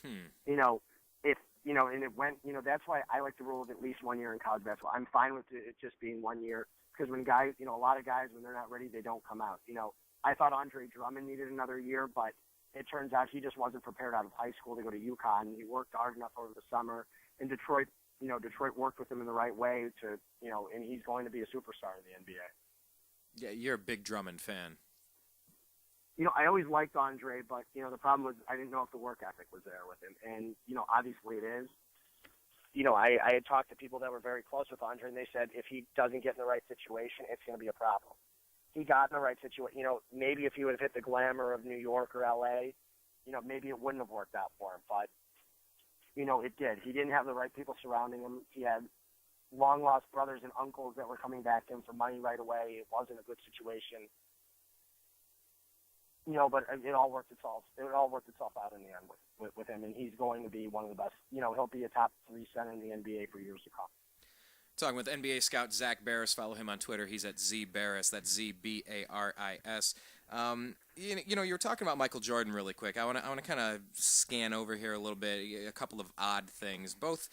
And it went, that's why I like the rule of at least 1 year in college basketball. I'm fine with it just being 1 year, because when guys, a lot of guys, when they're not ready, they don't come out. I thought Andre Drummond needed another year, but it turns out he just wasn't prepared out of high school to go to UConn. He worked hard enough over the summer, and Detroit worked with him in the right way to, and he's going to be a superstar in the NBA. Yeah, you're a big Drummond fan. I always liked Andre, but, the problem was I didn't know if the work ethic was there with him. And, obviously it is. I had talked to people that were very close with Andre, and they said if he doesn't get in the right situation, it's going to be a problem. He got in the right situation. Maybe if he would have hit the glamour of New York or L.A., maybe it wouldn't have worked out for him. But, it did. He didn't have the right people surrounding him. He had long-lost brothers and uncles that were coming back to him for money right away. It wasn't a good situation. But it all worked itself out in the end with him, and he's going to be one of the best. He'll be a top 3 center in the NBA for years to come. Talking with NBA scout Zak Baris. Follow him on Twitter. He's at ZBaris. That's ZBaris. You were talking about Michael Jordan really quick. I want to kind of scan over here a little bit. A couple of odd things. Both,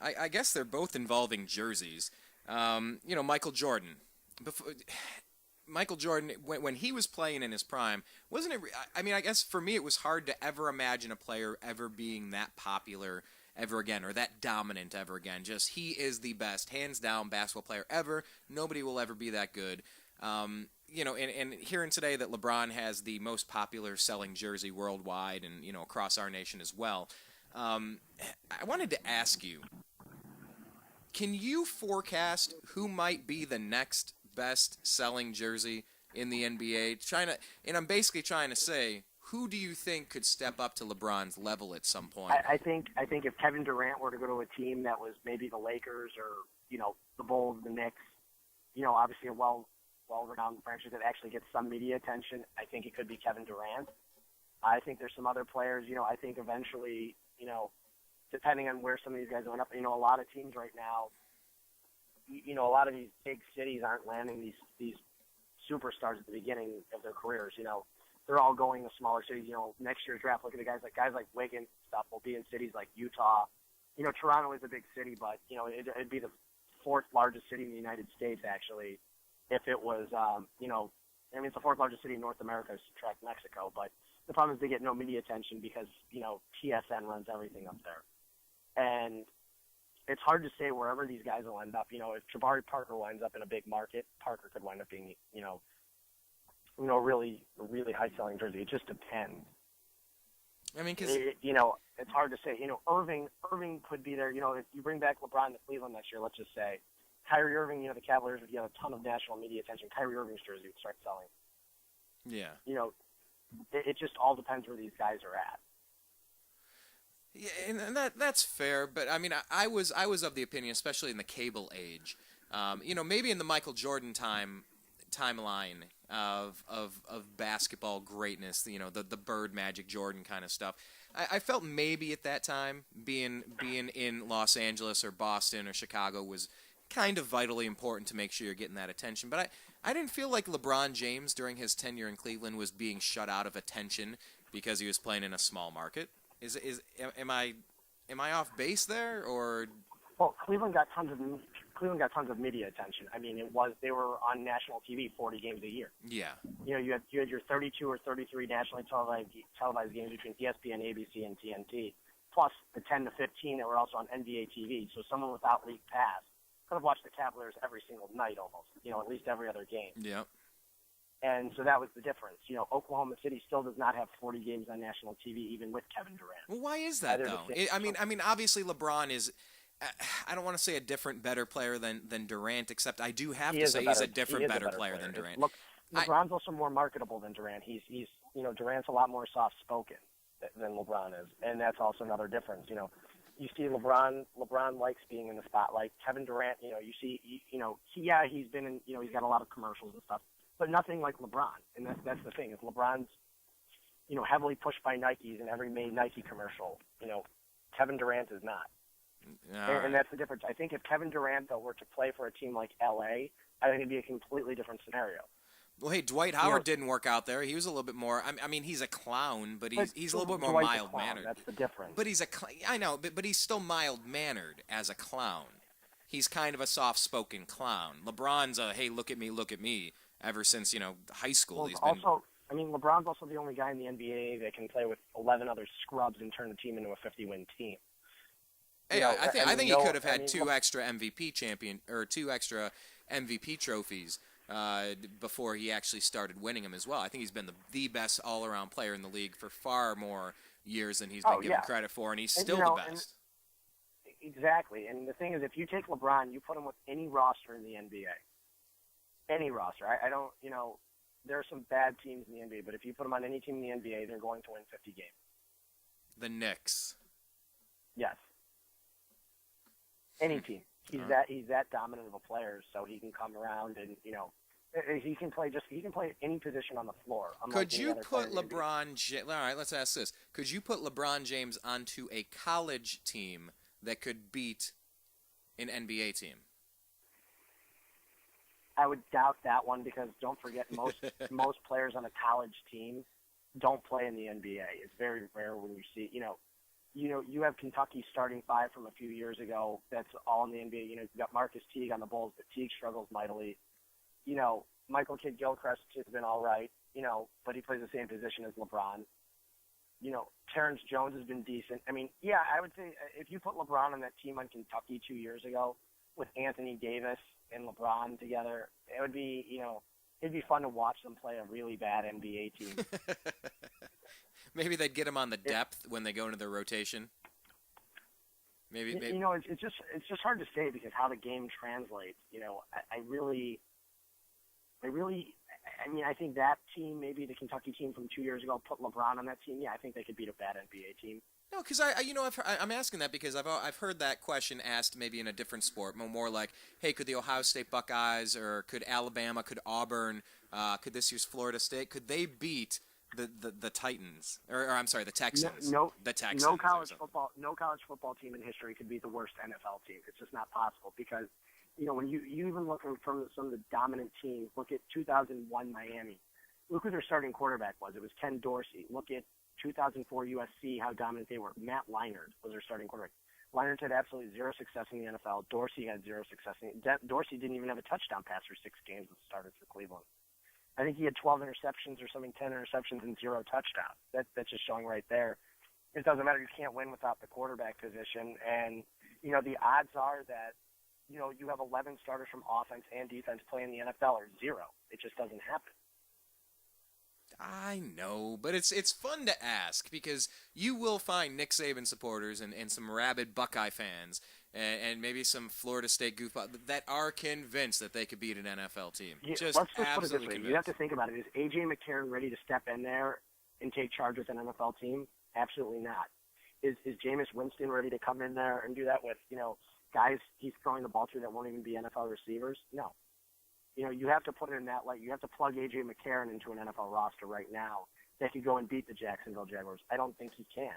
I guess they're both involving jerseys. Michael Jordan. Michael Jordan, when he was playing in his prime, wasn't it? I guess for me, it was hard to ever imagine a player ever being that popular ever again, or that dominant ever again. Just, he is the best, hands down, basketball player ever. Nobody will ever be that good. And hearing today that LeBron has the most popular selling jersey worldwide and, across our nation as well, I wanted to ask you, can you forecast who might be the next best-selling jersey in the NBA? And I'm basically trying to say, who do you think could step up to LeBron's level at some point? I think if Kevin Durant were to go to a team that was maybe the Lakers or the Bulls, the Knicks, obviously a well-renowned franchise that actually gets some media attention, I think it could be Kevin Durant. I think there's some other players. I think eventually, depending on where some of these guys are going up, a lot of teams right now, a lot of these big cities aren't landing these superstars at the beginning of their careers. They're all going to smaller cities. Next year's draft, look at the guys like Wiggins stuff will be in cities like Utah. Toronto is a big city, but it'd be the 4th largest city in the United States actually, if it was. It's the 4th largest city in North America, subtract Mexico. But the problem is they get no media attention because TSN runs everything up there, and it's hard to say wherever these guys will end up. If Jabari Parker winds up in a big market, Parker could wind up being, really, really high-selling jersey. It just depends. Because it's hard to say. Irving could be there. If you bring back LeBron to Cleveland next year, let's just say, Kyrie Irving, the Cavaliers would get a ton of national media attention. Kyrie Irving's jersey would start selling. Yeah. It just all depends where these guys are at. Yeah, and that's fair, but I was of the opinion, especially in the cable age, maybe in the Michael Jordan timeline of basketball greatness, the Bird, Magic, Jordan kind of stuff. I felt maybe at that time being in Los Angeles or Boston or Chicago was kind of vitally important to make sure you're getting that attention. But I didn't feel like LeBron James during his tenure in Cleveland was being shut out of attention because he was playing in a small market. Am I off base there, or? Well, Cleveland got tons of media attention. They were on national TV 40 games a year. Yeah. You had your 32 or 33 nationally televised games between ESPN, ABC, and TNT, plus the 10 to 15 that were also on NBA TV. So someone without league pass could have watched the Cavaliers every single night almost. At least every other game. Yeah. And so that was the difference. Oklahoma City still does not have 40 games on national TV, even with Kevin Durant. Well, why is that, though? Obviously LeBron is, I don't want to say a different, better player than Durant, except I do have to say he's a different, better player than Durant. Look, LeBron's also more marketable than Durant. He's Durant's a lot more soft-spoken than LeBron is, and that's also another difference. You see LeBron likes being in the spotlight. Kevin Durant, you see, he's been in, he's got a lot of commercials and stuff. But nothing like LeBron, and that's the thing. Is LeBron's, heavily pushed by Nikes in every main Nike commercial. Kevin Durant is not, and that's the difference. I think if Kevin Durant though were to play for a team like LA, I think it'd be a completely different scenario. Well, hey, Dwight Howard didn't work out there. He was a little bit more. He's a clown, but he's a little bit more mild mannered. That's the difference. But I know, but he's still mild mannered as a clown. He's kind of a soft spoken clown. LeBron's a hey, look at me. Ever since, high school, he's been... Also, LeBron's also the only guy in the NBA that can play with 11 other scrubs and turn the team into a 50-win team. Hey, I think he could have had two extra MVP trophies before he actually started winning them as well. I think he's been the best all-around player in the league for far more years than he's been given credit for, and he's still the best. Exactly. And the thing is, if you take LeBron, you put him with any roster in the NBA, any roster. I don't, there are some bad teams in the NBA, but if you put him on any team in the NBA, they're going to win 50 games. The Knicks. Yes. Any team. He's that dominant of a player, so he can come around and he can play any position on the floor. Could you put LeBron James? All right, let's ask this. Could you put LeBron James onto a college team that could beat an NBA team? I would doubt that one because don't forget most players on a college team don't play in the NBA. It's very rare when you see you have Kentucky starting five from a few years ago that's all in the NBA. You've got Marcus Teague on the Bulls, but Teague struggles mightily. Michael Kidd-Gilchrist has been all right, but he plays the same position as LeBron. Terrence Jones has been decent. I mean, yeah, I would say if you put LeBron on that team on Kentucky 2 years ago with Anthony Davis and LeBron together, it would be, it'd be fun to watch them play a really bad NBA team. Maybe they'd get him on the depth when they go into their rotation. Maybe. It's just hard to say because how the game translates. I think that team, maybe the Kentucky team from 2 years ago, put LeBron on that team. Yeah, I think they could beat a bad NBA team. No, because I'm asking that because I've heard that question asked maybe in a different sport, more like, hey, could the Ohio State Buckeyes or could Alabama, could Auburn, could this year's Florida State, could they beat the Titans or I'm sorry, the Texans? The Texans. No college football team in history could beat the worst NFL team. It's just not possible because when you even look from some of the dominant teams, look at 2001 Miami. Look who their starting quarterback was. It was Ken Dorsey. Look at 2004 USC, how dominant they were. Matt Leinart was their starting quarterback. Leinart had absolutely zero success in the NFL. Dorsey had zero success. Dorsey didn't even have a touchdown pass for 6 games that started for Cleveland. I think he had 12 interceptions or something, 10 interceptions and 0 touchdowns. That's just showing right there. It doesn't matter. You can't win without the quarterback position. And, the odds are that, you have 11 starters from offense and defense playing the NFL or 0. It just doesn't happen. I know, but it's fun to ask because you will find Nick Saban supporters and some rabid Buckeye fans and maybe some Florida State goofball that are convinced that they could beat an NFL team. Yeah, just let's just put it this way. convinced. You have to think about it. Is A.J. McCarron ready to step in there and take charge with an NFL team? Absolutely not. Is Jameis Winston ready to come in there and do that with, guys he's throwing the ball to that won't even be NFL receivers? No. You have to put it in that light. You have to plug A.J. McCarron into an NFL roster right now that could go and beat the Jacksonville Jaguars. I don't think he can.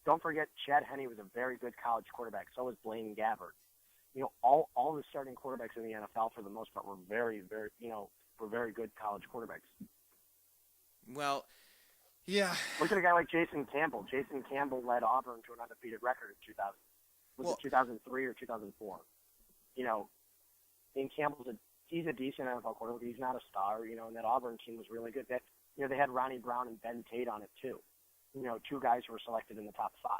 Don't forget Chad Henne was a very good college quarterback. So was Blaine Gabbert. All the starting quarterbacks in the NFL for the most part were very, very, very good college quarterbacks. Well, yeah. Look at a guy like Jason Campbell. Jason Campbell led Auburn to an undefeated record in 2000. Was it 2003 or 2004? And he's a decent NFL quarterback. He's not a star, and that Auburn team was really good. That they had Ronnie Brown and Ben Tate on it too. 2 guys who were selected in the top 5.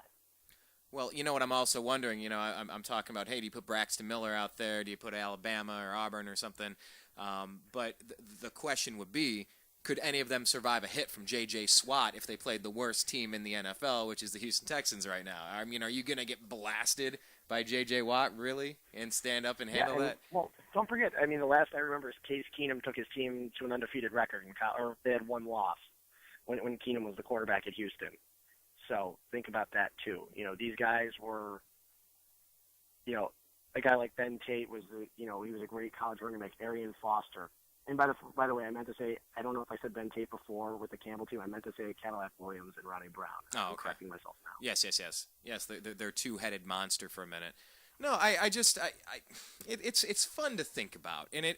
Well, what I'm also wondering, I'm talking about, hey, do you put Braxton Miller out there? Do you put Alabama or Auburn or something? But the question would be, could any of them survive a hit from J.J. Swat if they played the worst team in the NFL, which is the Houston Texans right now? I mean, are you going to get blasted by J.J. Watt, really, and stand up and handle that? Well, don't forget, the last I remember is Case Keenum took his team to an undefeated record, or they had 1 loss when Keenum was the quarterback at Houston. So think about that, too. These guys were, a guy like Ben Tate was, he was a great college running back, Arian Foster. And by the way, I meant to say, I don't know if I said Ben Tate before with the Campbell team. I meant to say Cadillac Williams and Ronnie Brown. Oh, okay. I'm correcting myself now. Yes. Yes, they're two-headed monster for a minute. No, it's fun to think about, and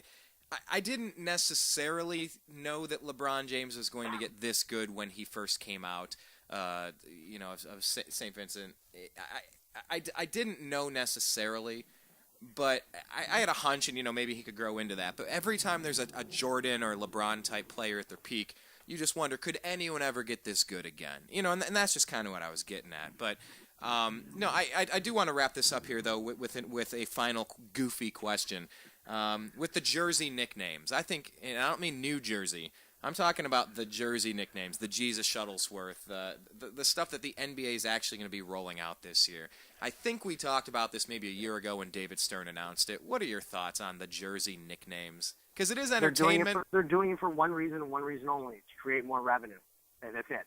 I didn't necessarily know that LeBron James was going to get this good when he first came out. Of St. Vincent, I didn't know necessarily. But I had a hunch, and maybe he could grow into that. But every time there's a Jordan or LeBron type player at their peak, you just wonder, could anyone ever get this good again? And that's just kind of what I was getting at. But no, I do want to wrap this up here though with a final goofy question. With the jersey nicknames, I think, and I don't mean New Jersey. I'm talking about the jersey nicknames, the Jesus Shuttlesworth, the stuff that the NBA is actually going to be rolling out this year. I think we talked about this maybe a year ago when David Stern announced it. What are your thoughts on the jersey nicknames? Because it is entertainment. They're doing it for one reason and one reason only, to create more revenue. And that's it.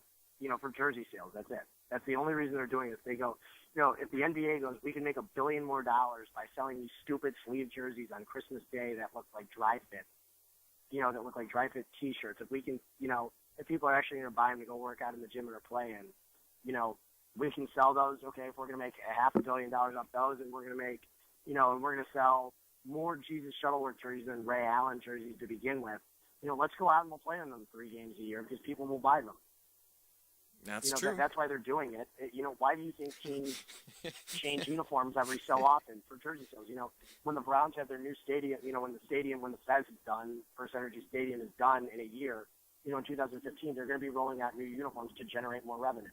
For jersey sales, that's it. That's the only reason they're doing it. They go, if the NBA goes, we can make $1 billion more by selling these stupid sleeve jerseys on Christmas Day that look like dry fit. That look like dry fit T-shirts. If we can, if people are actually going to buy them to go work out in the gym or play in, we can sell those. Okay, if we're going to make $500 million off those, and we're going to make, and we're going to sell more Jesus Shuttleworth jerseys than Ray Allen jerseys to begin with. Let's go out and we'll play on them 3 games a year because people will buy them. That's true. That's why they're doing it. Why do you think teams change uniforms every so often for jersey sales? When the Browns have their new stadium, when the Fez is done, First Energy Stadium is done in a year, in 2015, they're going to be rolling out new uniforms to generate more revenue,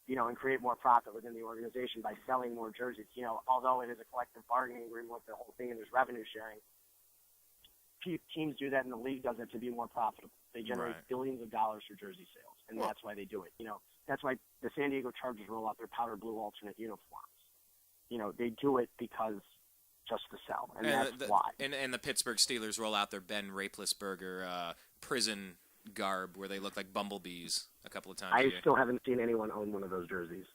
and create more profit within the organization by selling more jerseys. Although it is a collective bargaining agreement with the whole thing and there's revenue sharing, teams do that and the league does it to be more profitable. They generate billions of dollars for jersey sales, and that's why they do it. That's why the San Diego Chargers roll out their powder blue alternate uniforms. They do it because just to sell, and that's why. And the Pittsburgh Steelers roll out their Ben Raplesberger prison garb where they look like bumblebees a couple of times a year. I still haven't seen anyone own one of those jerseys.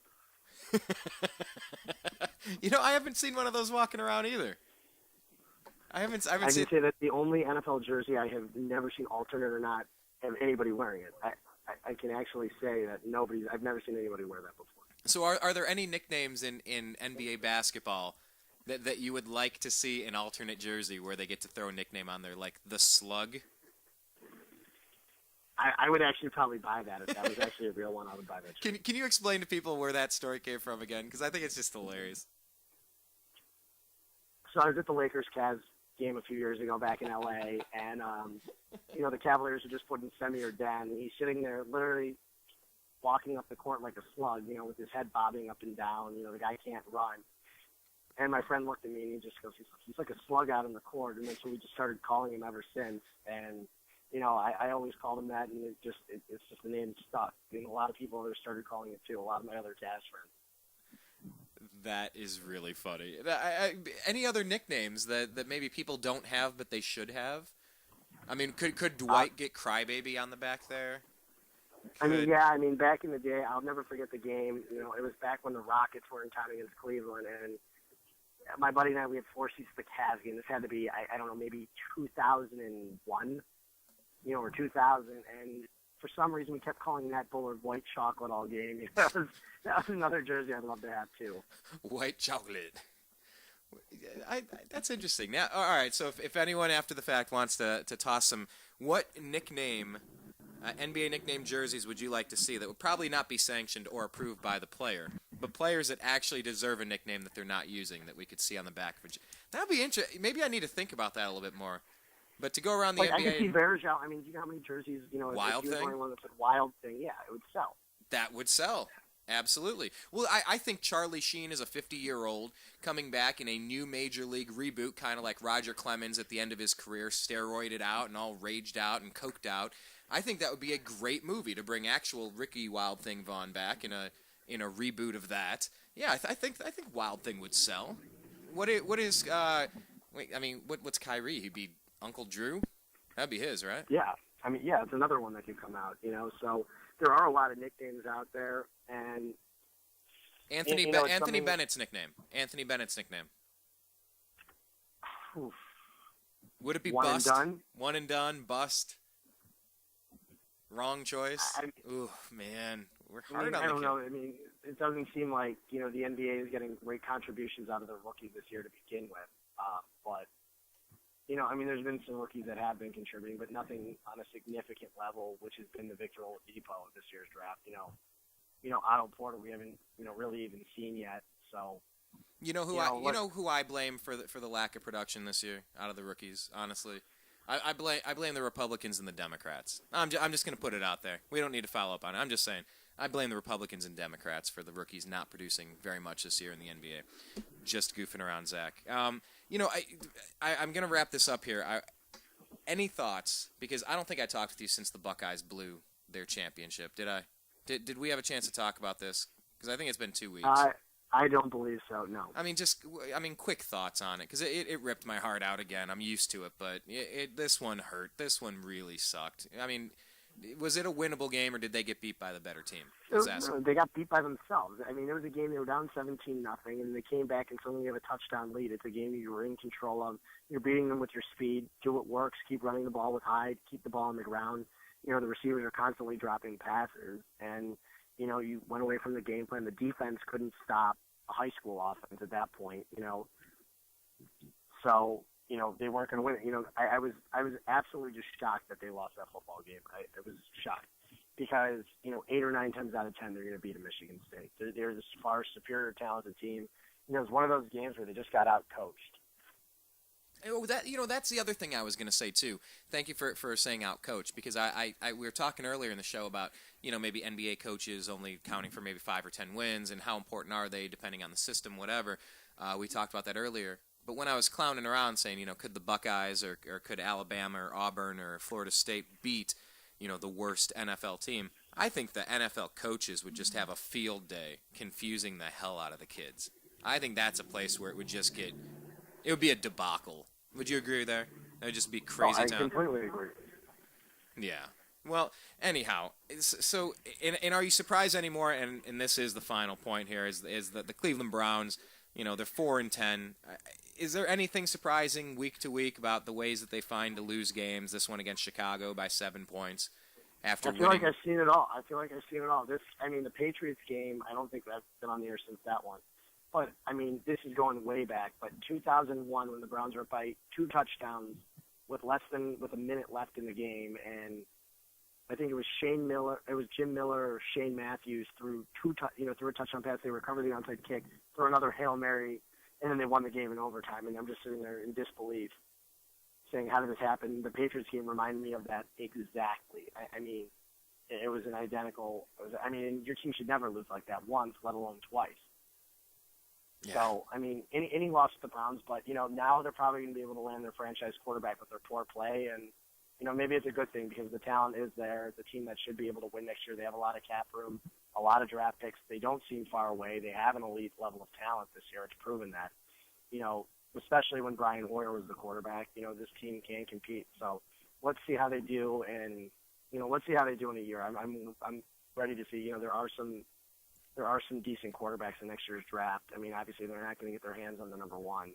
I haven't seen one of those walking around either. I can say that the only NFL jersey I have never seen, alternate or not, have anybody wearing it. I can actually say that I've never seen anybody wear that before. So are there any nicknames in NBA basketball that you would like to see an alternate jersey where they get to throw a nickname on there, like the Slug? I would actually probably buy that. If that was actually a real one, I would buy that jersey. Can you explain to people where that story came from again? Because I think it's just hilarious. So I was at the Lakers-Cavs game a few years ago back in L.A., and, the Cavaliers are just putting Semi or Dan. He's sitting there literally walking up the court like a slug, with his head bobbing up and down. The guy can't run. And my friend looked at me, and he just goes, he's like a slug out on the court. And then so we just started calling him ever since. And, I always called him that, and it's just the name stuck. A lot of people have started calling it, too, a lot of my other Cavs friends. That is really funny. Any other nicknames that maybe people don't have but they should have? I mean, could Dwight get Crybaby on the back there? Back in the day, I'll never forget the game. It was back when the Rockets were in town against Cleveland, and my buddy and I, we had 4 seats at the Cavs game. This had to be, I don't know, maybe 2001, or 2000, and for some reason, we kept calling that Bullard White Chocolate all game. That was another jersey I'd love to have, too. White chocolate. That's interesting. Now, all right, so if anyone after the fact wants to toss some, what nickname, NBA nickname jerseys would you like to see that would probably not be sanctioned or approved by the player, but players that actually deserve a nickname that they're not using that we could see on the back of a that would be interesting. Maybe I need to think about that a little bit more. But to go around the NBA... I can see Verjao. Do you know how many jerseys, Wild if you Thing? were one that said Wild Thing, yeah, it would sell. That would sell. Absolutely. Well, I think Charlie Sheen is a 50-year-old coming back in a new Major League reboot, kind of like Roger Clemens at the end of his career, steroided out and all raged out and coked out. I think that would be a great movie to bring actual Ricky Wild Thing Vaughn back in a reboot of that. Yeah, I think Wild Thing would sell. What's Kyrie? He'd be Uncle Drew? That'd be his, right? Yeah. It's another one that could come out, So there are a lot of nicknames out there, and Anthony Bennett's nickname. Anthony Bennett's nickname. Oof. Would it be One Bust? And done? One and done, Bust. Wrong choice. Ooh, man. We're hard on the kid. I don't know. It doesn't seem like, the NBA is getting great contributions out of their rookies this year to begin with. But there's been some rookies that have been contributing, but nothing on a significant level, which has been the Victor Oladipo of this year's draft. Otto Porter we haven't, really even seen yet. So, who I blame for the lack of production this year out of the rookies. Honestly, I blame the Republicans and the Democrats. I'm just going to put it out there. We don't need to follow up on it. I'm just saying. I blame the Republicans and Democrats for the rookies not producing very much this year in the NBA. Just goofing around, Zach. I'm going to wrap this up here. any thoughts? Because I don't think I talked with you since the Buckeyes blew their championship. Did I? Did we have a chance to talk about this? Because I think it's been 2 weeks. I don't believe so, no. I mean, quick thoughts on it, because it ripped my heart out again. I'm used to it, but this one hurt. This one really sucked. I mean, was it a winnable game, or did they get beat by the better team? They got beat by themselves. I mean, it was a game they were down 17-0, and they came back and suddenly have a touchdown lead. It's a game you were in control of. You're beating them with your speed. Do what works. Keep running the ball with Hyde. Keep the ball on the ground. You know, the receivers are constantly dropping passes, and you know, you went away from the game plan. The defense couldn't stop a high school offense at that point, you know. So, you know, they weren't going to win it. You know, I was absolutely just shocked that they lost that football game. I was shocked because, you know, 8 or 9 times out of 10, they're going to beat a Michigan State. They're this far superior talented team. You know, it was one of those games where they just got out-coached. That's the other thing I was going to say too. Thank you for saying out coach, because we were talking earlier in the show about, you know, maybe NBA coaches only counting for maybe 5 or 10 wins and how important are they depending on the system, whatever. We talked about that earlier. But when I was clowning around saying, you know, could the Buckeyes or could Alabama or Auburn or Florida State beat, you know, the worst NFL team, I think the NFL coaches would just have a field day confusing the hell out of the kids. I think that's a place where it would be a debacle. Would you agree there? It would just be crazy town. I completely agree. Yeah. Well, anyhow, so and are you surprised anymore? And this is the final point here: is that the Cleveland Browns, you know, they're 4-10. Is there anything surprising week to week about the ways that they find to lose games? This one against Chicago by 7 points. I feel like I've seen it all. The Patriots game, I don't think that's been on the air since that one. But, I mean, this is going way back. But 2001, when the Browns were up by 2 touchdowns with a minute left in the game, and I think it was Jim Miller or Shane Matthews threw a touchdown pass. They recovered the onside kick, threw another Hail Mary, and then they won the game in overtime. And I'm just sitting there in disbelief, saying, how did this happen? The Patriots game reminded me of that exactly. I mean, it was an identical. Your team should never lose like that once, let alone twice. Yeah. So, I mean, any loss to the Browns, but, you know, now they're probably going to be able to land their franchise quarterback with their poor play, and, you know, maybe it's a good thing because the talent is there. It's a team that should be able to win next year. They have a lot of cap room, a lot of draft picks. They don't seem far away. They have an elite level of talent this year. It's proven that, you know, especially when Brian Hoyer was the quarterback. You know, this team can compete. So let's see how they do, and, you know, let's see how they do in a year. I'm ready to see. You know, there are some decent quarterbacks in next year's draft. I mean, obviously they're not going to get their hands on the number one.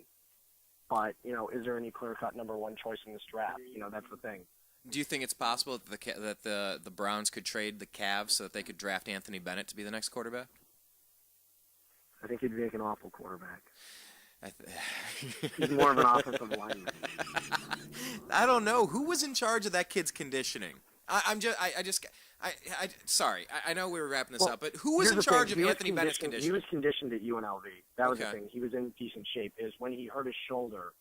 But, you know, is there any clear-cut number one choice in this draft? You know, that's the thing. Do you think it's possible that the Browns could trade the Cavs so that they could draft Anthony Bennett to be the next quarterback? I think he'd make an awful quarterback. He's more of an offensive lineman. I don't know. Who was in charge of that kid's conditioning? Sorry, I know we were wrapping this up, but who was in charge of Anthony Bennett's conditioning? He was conditioned at UNLV. That was the thing. He was in decent shape. Is when he hurt his shoulder,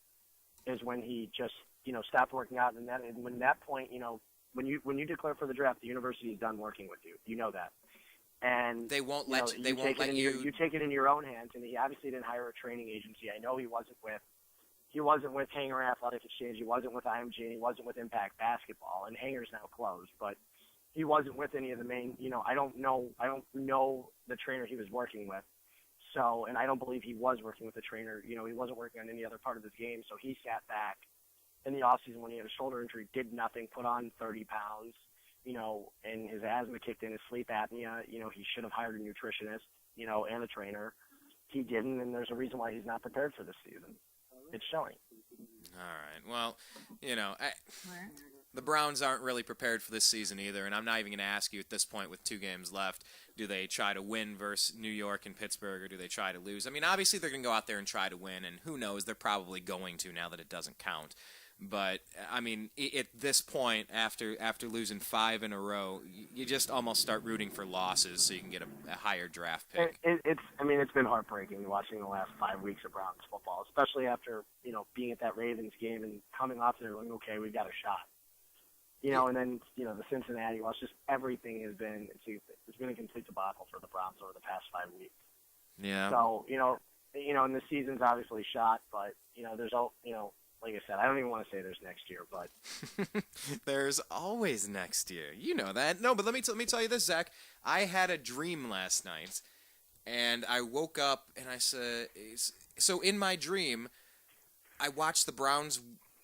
is when he just, you know, stopped working out. And when that point, you know, when you declare for the draft, the university is done working with you. You know that. And they won't let you. You take it in your own hands. And he obviously didn't hire a training agency. I know he wasn't with Hanger Athletic Exchange. He wasn't with IMG. And he wasn't with Impact Basketball. And Hanger's now closed, but he wasn't with any of the main. You know, I don't know the trainer he was working with. So, and I don't believe he was working with the trainer. You know, he wasn't working on any other part of his game. So he sat back in the offseason when he had a shoulder injury, did nothing, put on 30 pounds. You know, and his asthma kicked in, his sleep apnea. You know, he should have hired a nutritionist, you know, and a trainer. He didn't, and there's a reason why he's not prepared for this season. It's showing. All right. Well, you know, the Browns aren't really prepared for this season either, and I'm not even going to ask you at this point with 2 games left, do they try to win versus New York and Pittsburgh, or do they try to lose? I mean, obviously they're going to go out there and try to win, and who knows, they're probably going to now that it doesn't count. But, I mean, at this point, after losing 5 in a row, you just almost start rooting for losses so you can get a higher draft pick. It's been heartbreaking watching the last 5 weeks of Browns football, especially after, you know, being at that Ravens game and coming off there going, okay, we've got a shot. You know, and then, you know, the Cincinnati loss, just everything has been, it's been a complete debacle for the Browns over the past 5 weeks. Yeah. So, you know, and the season's obviously shot, but, you know, like I said, I don't even want to say there's next year, but There's always next year. You know that. No, but let me tell you this, Zach. I had a dream last night, and I woke up and I said, so in my dream, I watched the Browns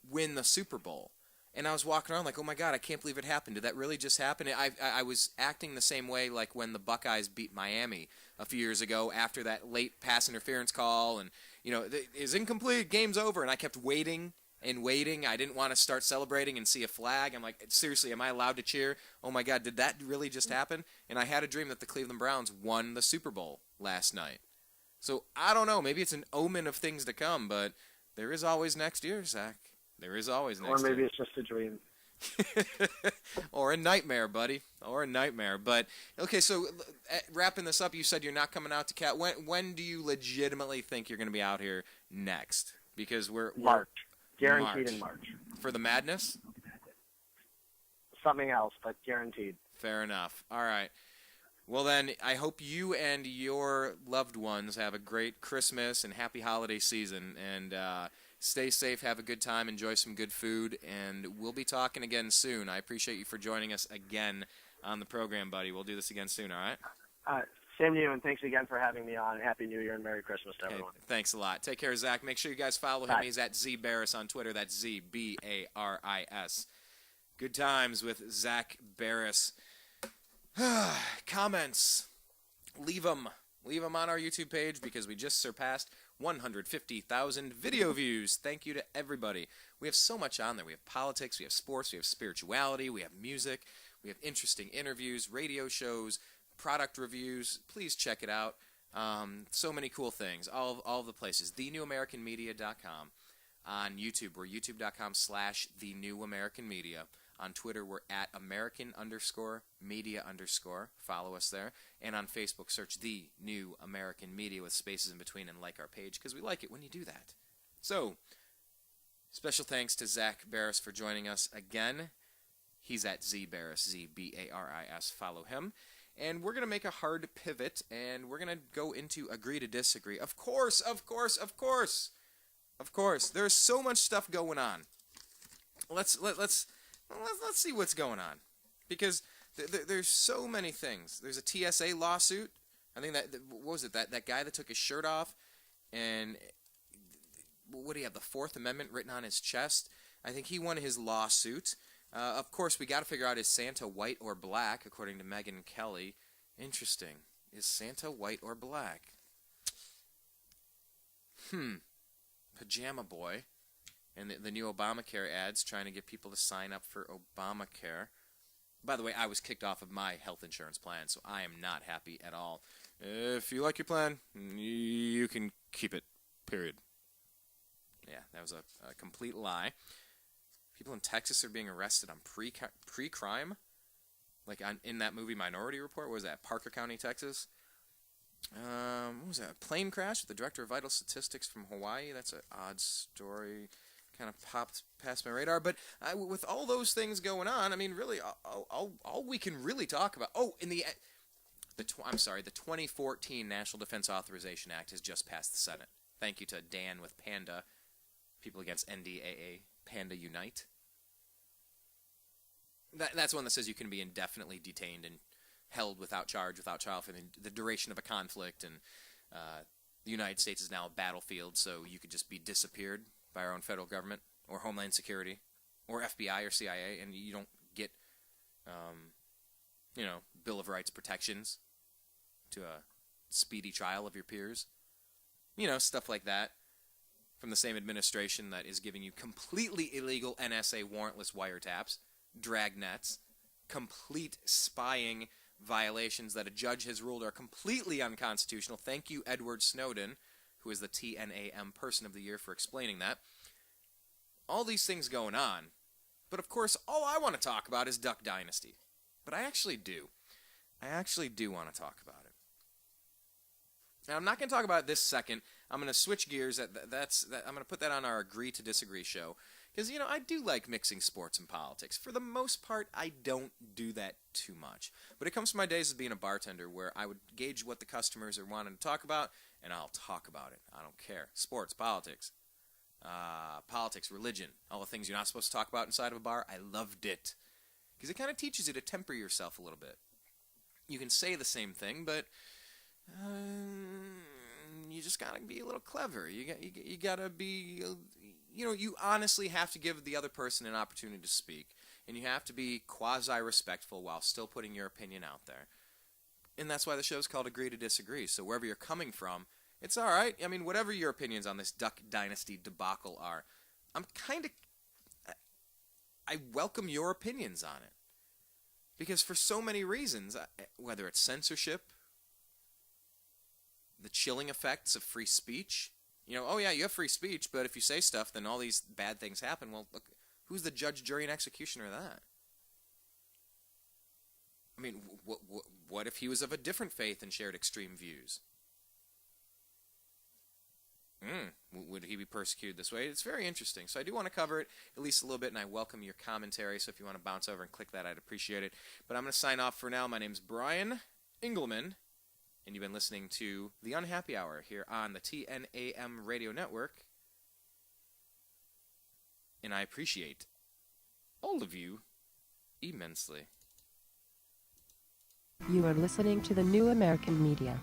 win the Super Bowl. And I was walking around like, oh my God, I can't believe it happened. Did that really just happen? I was acting the same way like when the Buckeyes beat Miami a few years ago after that late pass interference call. And, it's incomplete, game's over. And I kept waiting and waiting. I didn't want to start celebrating and see a flag. I'm like, seriously, am I allowed to cheer? Oh my God, did that really just happen? And I had a dream that the Cleveland Browns won the Super Bowl last night. So I don't know. Maybe it's an omen of things to come, but there is always next year, Zach. There is always next year. Or maybe it's just a dream. Or a nightmare, buddy. Or a nightmare. But, okay, so wrapping this up, you said you're not coming out to Cat. When do you legitimately think you're going to be out here next? Because we're March. Guaranteed in March. For the madness? Something else, but guaranteed. Fair enough. All right. Well, then, I hope you and your loved ones have a great Christmas and happy holiday season. And stay safe, have a good time, enjoy some good food, and we'll be talking again soon. I appreciate you for joining us again on the program, buddy. We'll do this again soon, all right? Same to you, and thanks again for having me on. Happy New Year and Merry Christmas to everyone. Hey, thanks a lot. Take care, Zach. Make sure you guys follow him. Bye. He's at Z Baris on Twitter. That's Z-B-A-R-I-S. Good times with Zak Baris. Comments. Leave them. Leave them on our YouTube page because we just surpassed 150,000 video views. Thank you to everybody. We have so much on there. We have politics, we have sports, we have spirituality, we have music, we have interesting interviews, radio shows, product reviews. Please check it out. So many cool things. All the places. TheNewAmericanMedia.com. On YouTube, we're youtube.com/TheNewAmericanMedia. On Twitter, we're at American_media_. Follow us there. And on Facebook, search The New American Media with spaces in between and like our page because we like it when you do that. So, special thanks to Zak Baris for joining us again. He's at Z Baris, Z-B-A-R-I-S. Follow him. And we're going to make a hard pivot, and we're going to go into agree to disagree. Of course. There's so much stuff going on. Let's see what's going on, because there's so many things. There's a TSA lawsuit. I think what was it? That guy that took his shirt off, and what do you have? The Fourth Amendment written on his chest. I think he won his lawsuit. Of course, we got to figure out, is Santa white or black? According to Megyn Kelly. Interesting. Is Santa white or black? Pajama Boy. And the new Obamacare ads trying to get people to sign up for Obamacare. By the way, I was kicked off of my health insurance plan, so I am not happy at all. If you like your plan, you can keep it, period. Yeah, that was a complete lie. People in Texas are being arrested on pre-crime. Like in that movie Minority Report. What was that? Parker County, Texas? What was that? A plane crash with the director of vital statistics from Hawaii? That's an odd story. Kind of popped past my radar, but with all those things going on, I mean, really, all we can really talk about. Oh, the 2014 National Defense Authorization Act has just passed the Senate. Thank you to Dan with Panda, People Against NDAA, Panda Unite. That's one that says you can be indefinitely detained and held without charge, without trial for the duration of a conflict, and the United States is now a battlefield, so you could just be disappeared by our own federal government, or Homeland Security, or FBI or CIA, and you don't get, Bill of Rights protections to a speedy trial of your peers. Stuff like that from the same administration that is giving you completely illegal NSA warrantless wiretaps, dragnets, complete spying violations that a judge has ruled are completely unconstitutional. Thank you, Edward Snowden, who is the TNAM Person of the Year, for explaining that. All these things going on. But of course, all I want to talk about is Duck Dynasty. But I actually do. I actually do want to talk about it. Now, I'm not going to talk about it this second. I'm going to switch gears. I'm going to put that on our Agree to Disagree show. Because, I do like mixing sports and politics. For the most part, I don't do that too much. But it comes from my days of being a bartender, where I would gauge what the customers are wanting to talk about, and I'll talk about it. I don't care. Sports, politics. politics, religion, all the things you're not supposed to talk about inside of a bar. I loved it. Because it kind of teaches you to temper yourself a little bit. You can say the same thing, but you just gotta be a little clever. You gotta be, you honestly have to give the other person an opportunity to speak, and you have to be quasi-respectful while still putting your opinion out there. And that's why the show's called Agree to Disagree. So wherever you're coming from, it's all right. I mean, whatever your opinions on this Duck Dynasty debacle are, I welcome your opinions on it. Because for so many reasons, whether it's censorship, the chilling effects of free speech, oh yeah, you have free speech, but if you say stuff, then all these bad things happen. Well, look, who's the judge, jury, and executioner of that? I mean, what if he was of a different faith and shared extreme views? Would he be persecuted this way? It's very interesting. So I do want to cover it at least a little bit, and I welcome your commentary. So if you want to bounce over and click that, I'd appreciate it. But I'm going to sign off for now. My name's Brian Engelman, and you've been listening to The Unhappy Hour here on the TNAM Radio Network. And I appreciate all of you immensely. You are listening to the New American Media.